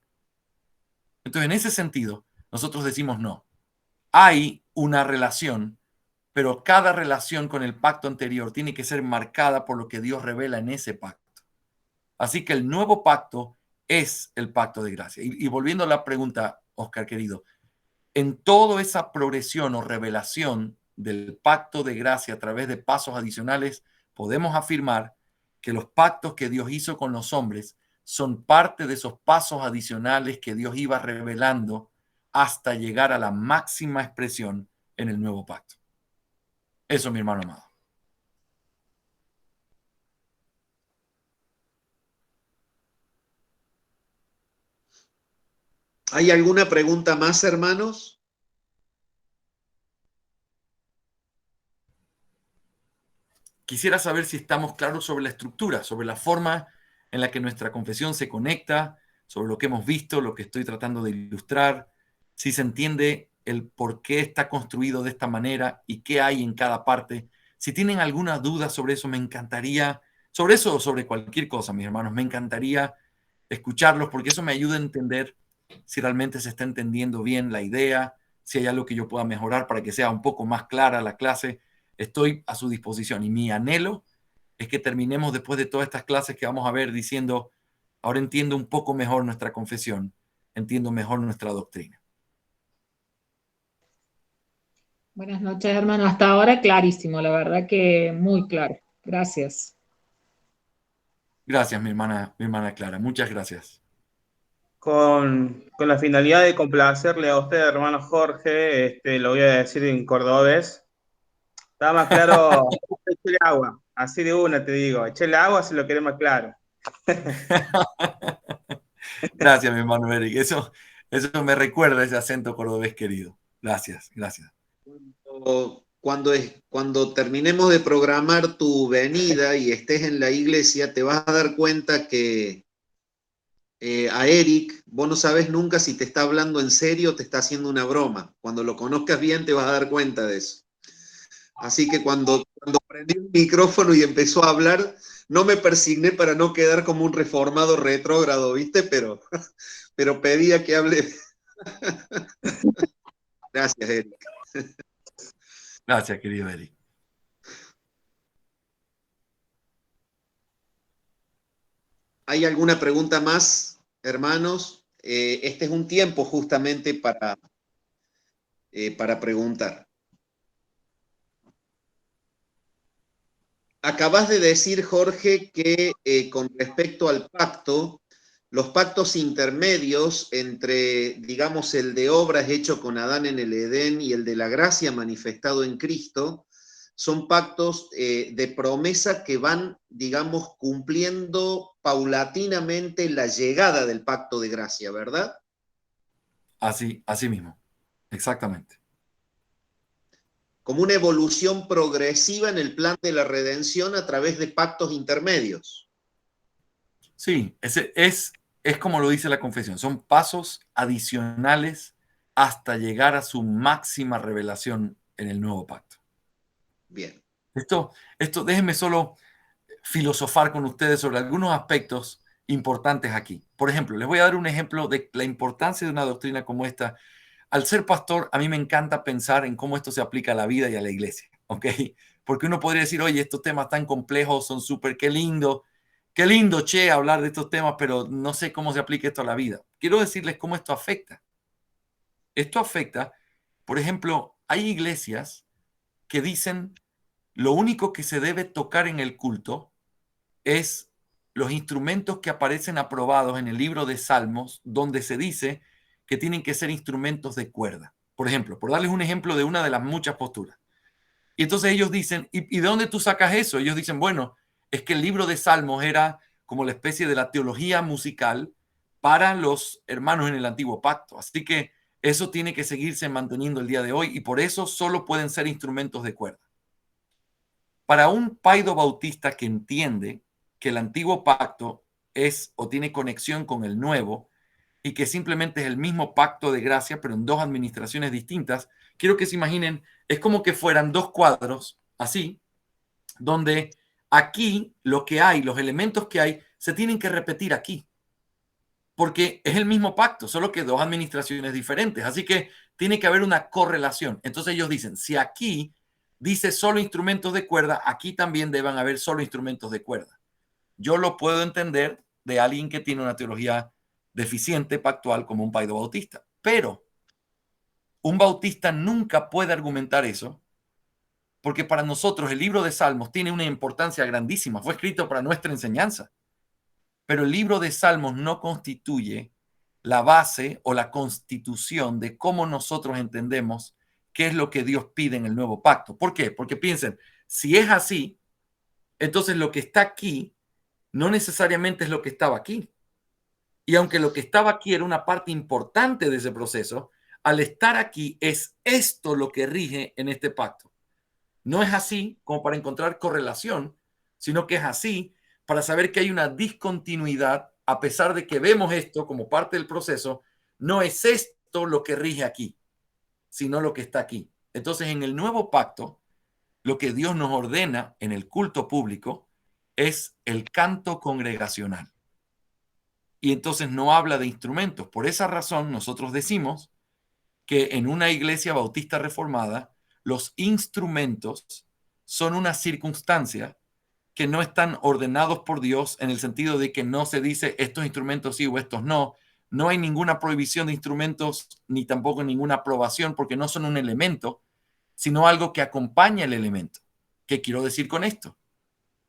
Entonces, en ese sentido, nosotros decimos no. Hay una relación, pero cada relación con el pacto anterior tiene que ser marcada por lo que Dios revela en ese pacto. Así que el nuevo pacto es el pacto de gracia. Y volviendo a la pregunta, Oscar querido, en toda esa progresión o revelación del pacto de gracia a través de pasos adicionales, podemos afirmar que los pactos que Dios hizo con los hombres son parte de esos pasos adicionales que Dios iba revelando hasta llegar a la máxima expresión en el nuevo pacto. Eso, mi hermano amado. ¿Hay alguna pregunta más, hermanos? Quisiera saber si estamos claros sobre la estructura, sobre la forma en la que nuestra confesión se conecta, sobre lo que hemos visto, lo que estoy tratando de ilustrar, si se entiende el por qué está construido de esta manera y qué hay en cada parte. Si tienen alguna duda sobre eso, me encantaría, sobre eso o sobre cualquier cosa, mis hermanos, me encantaría escucharlos porque eso me ayuda a entender si realmente se está entendiendo bien la idea, si hay algo que yo pueda mejorar para que sea un poco más clara la clase. Estoy a su disposición y mi anhelo es que terminemos después de todas estas clases que vamos a ver diciendo, ahora entiendo un poco mejor nuestra confesión, entiendo mejor nuestra doctrina. Buenas noches, hermano. Hasta ahora clarísimo, la verdad que muy claro. Gracias. Gracias, mi hermana Clara. Muchas gracias. Con la finalidad de complacerle a usted, hermano Jorge, lo voy a decir en cordobés. Está más claro, echale agua, así de una te digo, echale agua si lo querés más claro. Gracias, mi hermano Eric. Eso me recuerda ese acento cordobés querido. Gracias, gracias. Cuando terminemos de programar tu venida y estés en la iglesia, te vas a dar cuenta que a Eric, vos no sabes nunca si te está hablando en serio o te está haciendo una broma. Cuando lo conozcas bien, te vas a dar cuenta de eso. Así que cuando prendí el micrófono y empezó a hablar, no me persigné para no quedar como un reformado retrógrado, ¿viste? Pero pedía que hable. Gracias, Eric. Gracias, querido Eric. ¿Hay alguna pregunta más, hermanos? Este es un tiempo justamente para preguntar. Acabas de decir, Jorge, que con respecto al pacto, los pactos intermedios entre, digamos, el de obras hecho con Adán en el Edén y el de la gracia manifestado en Cristo, son pactos de promesa que van, digamos, cumpliendo paulatinamente la llegada del pacto de gracia, ¿verdad? Así mismo. Exactamente. Como una evolución progresiva en el plan de la redención a través de pactos intermedios. Sí, es como lo dice la confesión. Son pasos adicionales hasta llegar a su máxima revelación en el nuevo pacto. Bien. Esto, déjenme solo filosofar con ustedes sobre algunos aspectos importantes aquí. Por ejemplo, les voy a dar un ejemplo de la importancia de una doctrina como esta. Al ser pastor, a mí me encanta pensar en cómo esto se aplica a la vida y a la iglesia, ¿ok? Porque uno podría decir, oye, estos temas tan complejos son súper, qué lindo, che, hablar de estos temas, pero no sé cómo se aplica esto a la vida. Quiero decirles cómo esto afecta. Esto afecta, por ejemplo, hay iglesias que dicen lo único que se debe tocar en el culto es los instrumentos que aparecen aprobados en el libro de Salmos, donde se dice que tienen que ser instrumentos de cuerda. Por ejemplo, por darles un ejemplo de una de las muchas posturas. Y entonces ellos dicen, ¿y de dónde tú sacas eso? Ellos dicen, bueno, es que el libro de Salmos era como la especie de la teología musical para los hermanos en el antiguo pacto. Así que eso tiene que seguirse manteniendo el día de hoy y por eso solo pueden ser instrumentos de cuerda. Para un paido bautista que entiende que el antiguo pacto es o tiene conexión con el nuevo y que simplemente es el mismo pacto de gracia, pero en dos administraciones distintas, quiero que se imaginen, es como que fueran dos cuadros así, donde aquí lo que hay, los elementos que hay, se tienen que repetir aquí, porque es el mismo pacto, solo que dos administraciones diferentes, así que tiene que haber una correlación. Entonces ellos dicen, si aquí dice solo instrumentos de cuerda, aquí también deben haber solo instrumentos de cuerda. Yo lo puedo entender de alguien que tiene una teología deficiente pactual como un paido bautista, pero un bautista nunca puede argumentar eso porque para nosotros el libro de Salmos tiene una importancia grandísima, fue escrito para nuestra enseñanza, pero el libro de Salmos no constituye la base o la constitución de cómo nosotros entendemos qué es lo que Dios pide en el nuevo pacto. ¿Por qué? Porque piensen, si es así, entonces lo que está aquí no necesariamente es lo que estaba aquí. Y aunque lo que estaba aquí era una parte importante de ese proceso, al estar aquí es esto lo que rige en este pacto. No es así como para encontrar correlación, sino que es así para saber que hay una discontinuidad, a pesar de que vemos esto como parte del proceso, no es esto lo que rige aquí, sino lo que está aquí. Entonces, en el nuevo pacto, lo que Dios nos ordena en el culto público es el canto congregacional. Y entonces no habla de instrumentos. Por esa razón, nosotros decimos que en una iglesia bautista reformada, los instrumentos son una circunstancia que no están ordenados por Dios en el sentido de que no se dice estos instrumentos sí o estos no. No hay ninguna prohibición de instrumentos ni tampoco ninguna aprobación porque no son un elemento, sino algo que acompaña el elemento. ¿Qué quiero decir con esto?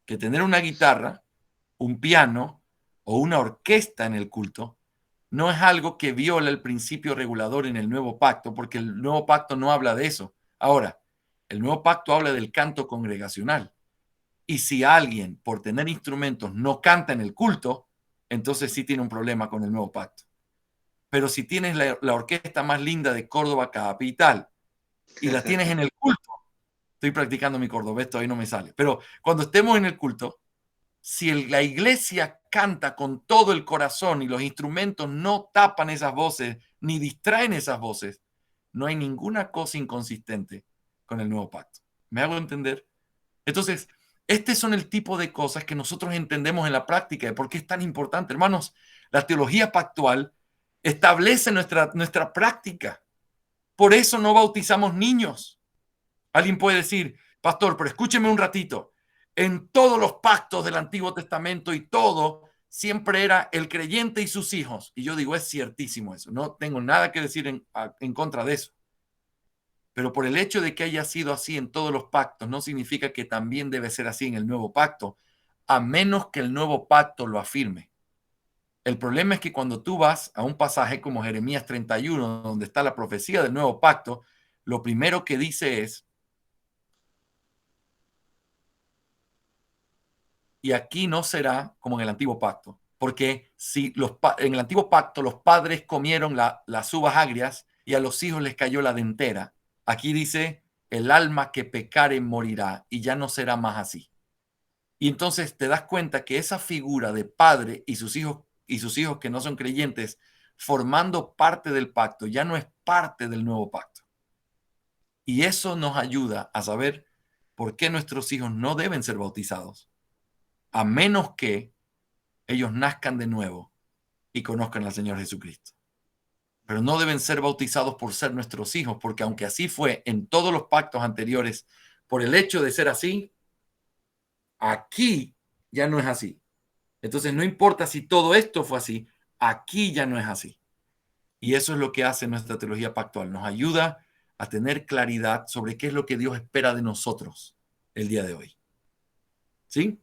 Que tener una guitarra, un piano o una orquesta en el culto no es algo que viola el principio regulador en el nuevo pacto, porque el nuevo pacto no habla de eso. Ahora, el nuevo pacto habla del canto congregacional. Y si alguien, por tener instrumentos, no canta en el culto, entonces sí tiene un problema con el nuevo pacto. Pero si tienes la orquesta más linda de Córdoba capital y la tienes en el culto, estoy practicando mi cordobés, todavía no me sale, pero cuando estemos en el culto, si la iglesia canta con todo el corazón y los instrumentos no tapan esas voces ni distraen esas voces, no hay ninguna cosa inconsistente con el nuevo pacto. ¿Me hago entender? Entonces, este son el tipo de cosas que nosotros entendemos en la práctica de por qué es tan importante. Hermanos, la teología pactual establece nuestra práctica. Por eso no bautizamos niños. Alguien puede decir, pastor, pero escúcheme un ratito. En todos los pactos del Antiguo Testamento y todo, siempre era el creyente y sus hijos. Y yo digo, es ciertísimo eso. No tengo nada que decir en contra de eso. Pero por el hecho de que haya sido así en todos los pactos, no significa que también debe ser así en el nuevo pacto, a menos que el nuevo pacto lo afirme. El problema es que cuando tú vas a un pasaje como Jeremías 31, donde está la profecía del nuevo pacto, lo primero que dice es, y aquí no será como en el antiguo pacto, porque si en el antiguo pacto los padres comieron las uvas agrias y a los hijos les cayó la dentera, aquí dice, el alma que pecare morirá y ya no será más así. Y entonces te das cuenta que esa figura de padre y sus hijos que no son creyentes formando parte del pacto ya no es parte del nuevo pacto. Y eso nos ayuda a saber por qué nuestros hijos no deben ser bautizados, a menos que ellos nazcan de nuevo y conozcan al Señor Jesucristo. Pero no deben ser bautizados por ser nuestros hijos, porque aunque así fue en todos los pactos anteriores, por el hecho de ser así, aquí ya no es así. Entonces no importa si todo esto fue así, aquí ya no es así. Y eso es lo que hace nuestra teología pactual. Nos ayuda a tener claridad sobre qué es lo que Dios espera de nosotros el día de hoy. ¿Sí?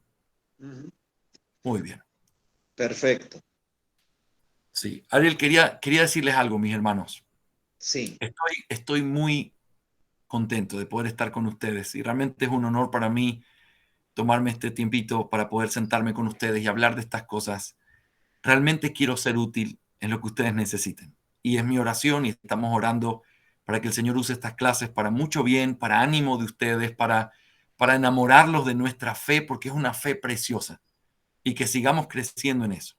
Muy bien. Perfecto. Sí. Ariel, quería decirles algo, mis hermanos. Sí. Estoy muy contento de poder estar con ustedes y realmente es un honor para mí tomarme este tiempito para poder sentarme con ustedes y hablar de estas cosas. Realmente quiero ser útil en lo que ustedes necesiten. Y es mi oración y estamos orando para que el Señor use estas clases para mucho bien, para ánimo de ustedes, para enamorarlos de nuestra fe, porque es una fe preciosa y que sigamos creciendo en eso.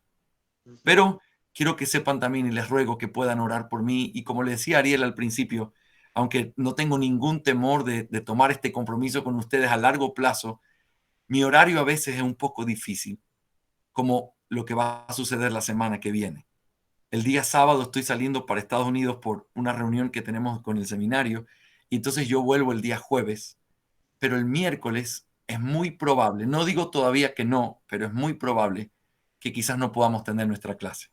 Pero quiero que sepan también y les ruego que puedan orar por mí. Y como le decía Ariel al principio, aunque no tengo ningún temor de tomar este compromiso con ustedes a largo plazo, mi horario a veces es un poco difícil, como lo que va a suceder la semana que viene. El día sábado estoy saliendo para Estados Unidos por una reunión que tenemos con el seminario y entonces yo vuelvo el día jueves, pero el miércoles es muy probable, no digo todavía que no, pero es muy probable que quizás no podamos tener nuestra clase.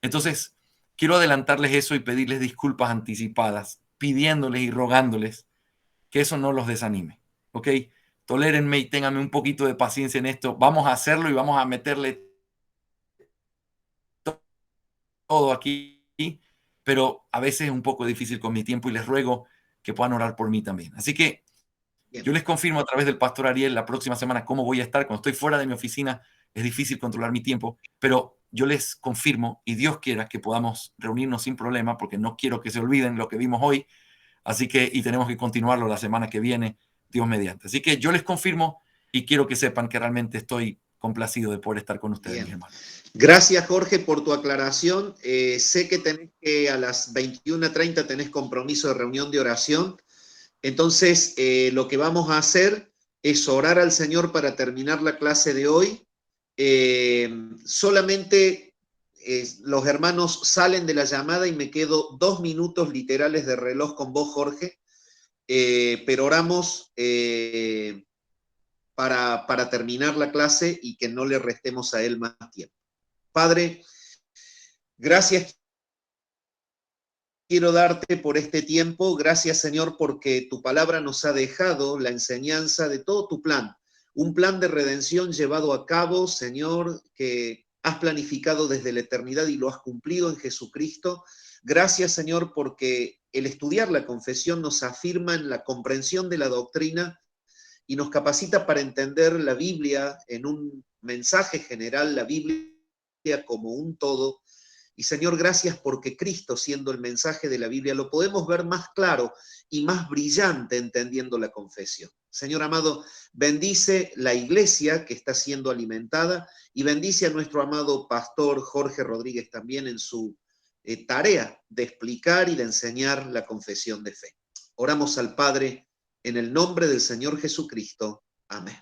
Entonces, quiero adelantarles eso y pedirles disculpas anticipadas, pidiéndoles y rogándoles que eso no los desanime, ¿ok? Tolérenme y ténganme un poquito de paciencia en esto. Vamos a hacerlo y vamos a meterle todo aquí, pero a veces es un poco difícil con mi tiempo y les ruego que puedan orar por mí también. Así que yo les confirmo a través del pastor Ariel la próxima semana cómo voy a estar. Cuando estoy fuera de mi oficina es difícil controlar mi tiempo, pero yo les confirmo, y Dios quiera que podamos reunirnos sin problema, porque no quiero que se olviden lo que vimos hoy, así que, y tenemos que continuarlo la semana que viene, Dios mediante. Así que yo les confirmo y quiero que sepan que realmente estoy complacido de poder estar con ustedes, Bien. mis hermanos. Gracias, Jorge, por tu aclaración. Sé que tenés que a las 21:30 tenés compromiso de reunión de oración. Entonces, lo que vamos a hacer es orar al Señor para terminar la clase de hoy. Solamente los hermanos salen de la llamada y me quedo 2 minutos literales de reloj con vos, Jorge, pero oramos para terminar la clase y que no le restemos a él más tiempo. Padre, gracias quiero darte por este tiempo. Gracias, Señor, porque tu palabra nos ha dejado la enseñanza de todo tu plan. Un plan de redención llevado a cabo, Señor, que has planificado desde la eternidad y lo has cumplido en Jesucristo. Gracias, Señor, porque el estudiar la confesión nos afirma en la comprensión de la doctrina y nos capacita para entender la Biblia en un mensaje general, la Biblia como un todo. Y Señor, gracias porque Cristo, siendo el mensaje de la Biblia, lo podemos ver más claro y más brillante entendiendo la confesión. Señor amado, bendice la iglesia que está siendo alimentada y bendice a nuestro amado pastor Jorge Rodríguez también en su tarea de explicar y de enseñar la confesión de fe. Oramos al Padre en el nombre del Señor Jesucristo. Amén.